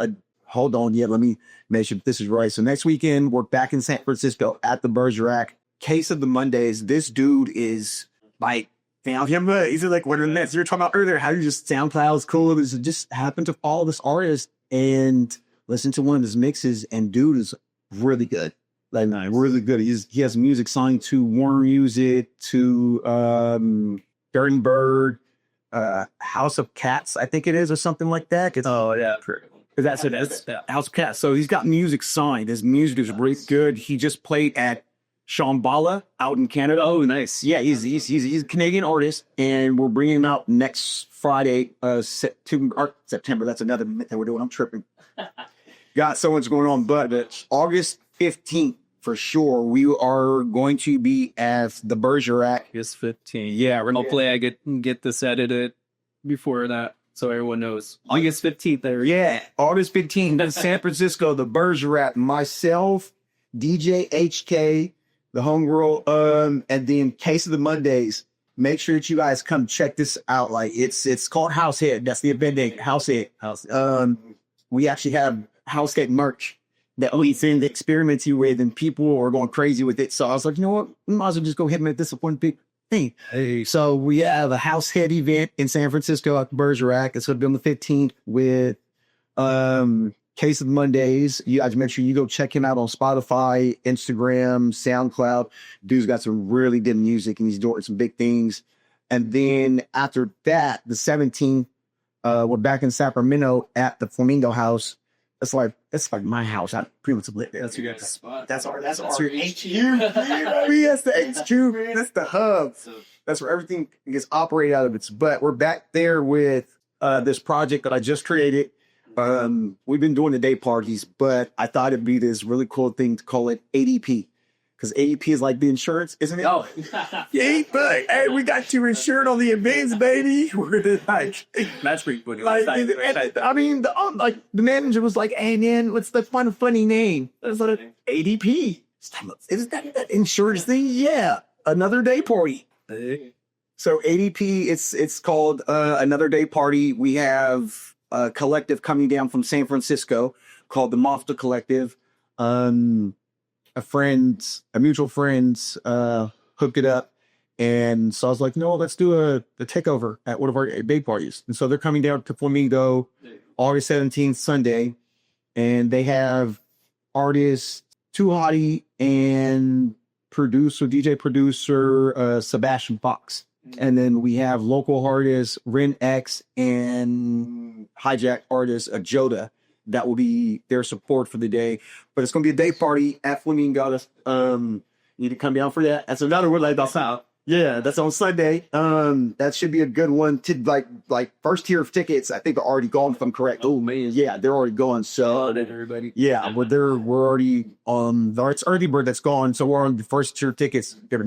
hold on, let me make sure this is right. So next weekend we're back in San Francisco at the Bergerac. Case of the Mondays. This dude is like, found him, he's like one of the nets you were talking about earlier, how you just SoundCloud's cool. It just happened to follow this artist and listen to one of his mixes, and dude is really good. Like, really good. He has music signed to Warner Music, to Dirty Bird, House of Cats, I think it is, or something like that. That's House of Cats. So he's got music signed. His music is really good. He just played at Shambhala out in Canada. Oh, nice. Yeah, he's a Canadian artist, and we're bringing him out next Friday, September. That's another minute that we're doing. I'm tripping. Got so much going on, but August 15th for sure, we are going to be at the Bergerac. August 15th. Yeah, Hopefully I get this edited before that, so everyone knows. August 15th there. Yeah, August 15th in San Francisco, the Bergerac. Myself, DJ HK, the homegirl, and then Case of the Mondays. Make sure that you guys come check this out. Like, it's called Househead. That's the event name, Househead. We actually have Househead merch that we've been experimenting with, and people are going crazy with it. So I was like, you know what? We might as well just go ahead and make this one big thing. Hey. So we have a Househead event in San Francisco at the Bergerac. It's going to be on the 15th with Case of Mondays. You guys make sure you go check him out on Spotify, Instagram, SoundCloud. Dude's got some really good music, and he's doing some big things. And then after that, the 17th, we're back in Sacramento at the Flamingo House. It's like my house. I pretty much live there. That's your guys' spot. That's our HQ. Yes, the HQ, man. That's the hub. That's where everything gets operated out of. But we're back there with this project that I just created. We've been doing the day parties, but I thought it'd be this really cool thing to call it ADP. Because ADP is like the insurance, isn't it? Oh, yeah, but hey, we got you insured on the events, baby. We're like, that's pretty funny. I mean, the manager was like, "Hey, man, let's find a funny name." It's like ADP. Is that insurance thing? Yeah, another day party. So ADP, it's called Another Day Party. We have a collective coming down from San Francisco called the Mafta Collective. A mutual friend's hooked it up, and so I was like, no, let's do a takeover at one of our big parties. And so they're coming down to Flamingo August 17th, Sunday, and they have artists Too Hottie and DJ producer Sebastian Fox. And then we have local artists Ren X and HiJack artist Joda. That will be their support for the day. But it's going to be a day party at Flamingo. You need to come down for that. That's another one like that's out. Yeah, that's on Sunday. That should be a good one. To like first tier of tickets, I think they're already gone, if I'm correct. Oh man, yeah, they're already gone. So everybody. Yeah, but we're already on. It's early bird that's gone. So we're on the first tier tickets. They're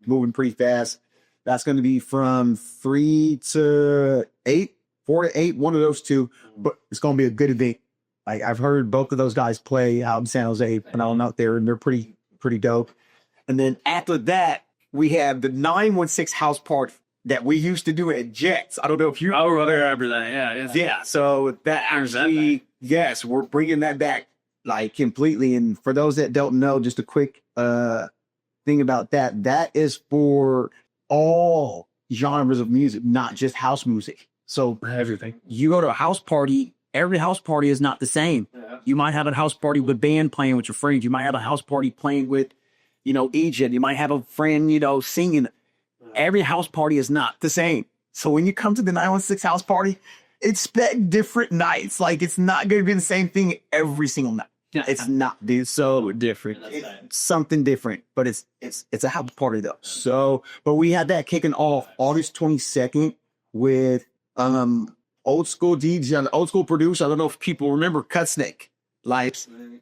moving pretty fast. That's going to be from 3 to 8, 4 to 8, one of those two. But it's going to be a good event. Like, I've heard both of those guys play out in San Jose when I'm out there, and they're pretty dope. And then after that, we have the 916 house party that we used to do at Jets. I don't know if you remember that. Yeah. So that actually, yes, we're bringing that back like completely. And for those that don't know, just a quick thing about that. That is for all genres of music, not just house music. So Everything. you go to a house party. Every house party is not the same. Yeah. You might have a house party with band playing with your friends. You might have a house party playing with, Egypt. You might have a friend, singing. Every house party is not the same. So when you come to the 916 house party, expect different nights. Like, it's not going to be the same thing every single night. It's not, dude. So different. It's something different, but it's a house party though. So, but we had that kicking off August 22nd with old school DJ, an old school producer. I don't know if people remember Cut Snake. Like,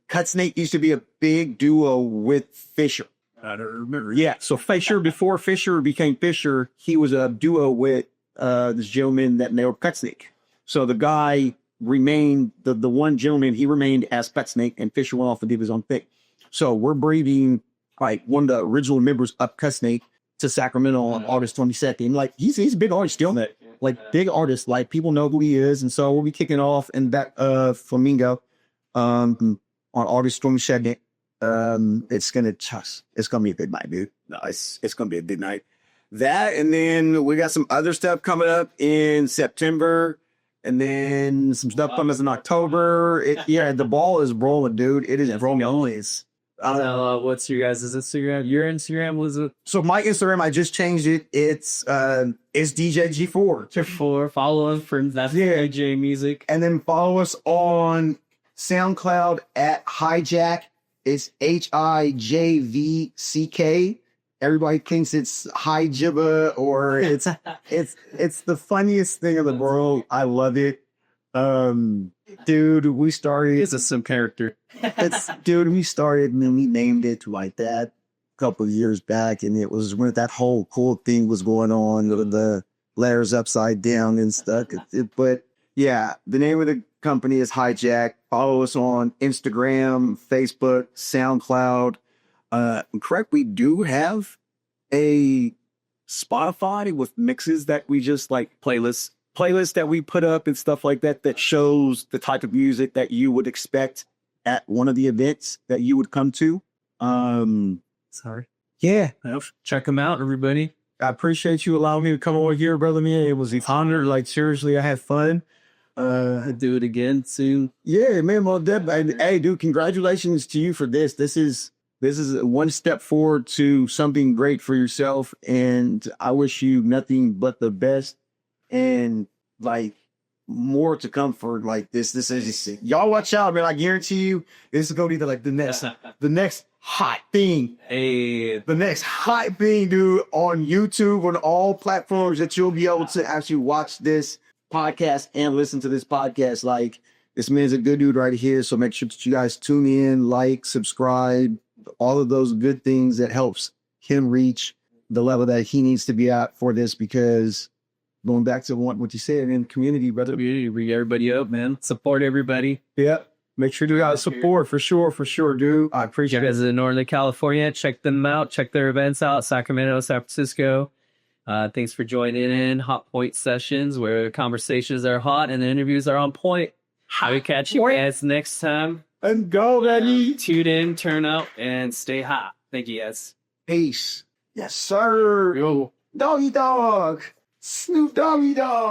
Cut Snake used to be a big duo with Fisher. I don't remember. Yeah. So Fisher, before Fisher became Fisher, he was a duo with this gentleman that named Cut Snake. So the guy remained the one gentleman. He remained as Pet Snake, and Fisher went off and did his own thing. So we're bringing like one of the original members of Pet Snake to Sacramento on August 22nd. Like he's a big artist still, like big artist. Like people know who he is, and so we'll be kicking off in that Flamingo on August 22nd. It's gonna be a good night, dude. No, it's gonna be a good night. That, and then we got some other stuff coming up in September, and then some stuff coming up in October. The ball is rolling, dude. It is rolling always. What's your guys' Instagram? Your Instagram was it? So my Instagram, I just changed it. It's DJ G4. For follow him for that DJ music, and then follow us on SoundCloud at HiJack. It's HiJVCK. Everybody thinks it's HiJibba, or it's the funniest thing in the world. I love it. Dude, we started. It's a sim character. We started and then we named it like that a couple of years back, and it was when that whole cool thing was going on, the letters upside down and stuff. But yeah, the name of the company is HiJack. Follow us on Instagram, Facebook, SoundCloud. Correct, we do have a Spotify with mixes that we just like playlists that we put up and stuff like that shows the type of music that you would expect at one of the events that you would come to. Sorry. Yeah. Check them out, everybody. I appreciate you allowing me to come over here, brother man. It was an honor. Like seriously, I had fun. I'll do it again soon. Yeah, man. Well, hey, dude, congratulations to you for this. This is one step forward to something great for yourself, and I wish you nothing but the best and like more to come for like this. This is just sick. Y'all watch out, man. I guarantee you, this is gonna be the next hot thing. Hey, the next hot thing, dude, on YouTube, on all platforms that you'll be able to actually watch this podcast and listen to this podcast. Like, this man's a good dude right here. So make sure that you guys tune in, like, subscribe, all of those good things that helps him reach the level that he needs to be at for this, because going back to what you said in the community, brother. Community, bring everybody up, man. Support everybody. Yeah. Make sure you guys support for sure, dude. I appreciate it. You guys in Northern California, check them out. Check their events out. Sacramento, San Francisco. Thanks for joining in Hot Point Sessions, where conversations are hot and the interviews are on point. I will catch you guys next time. And go, Daddy. Tune in, turn up, and stay hot. Thank you, guys. Peace. Yes, sir. Yo. Doggy dog. Snoop Doggy dog.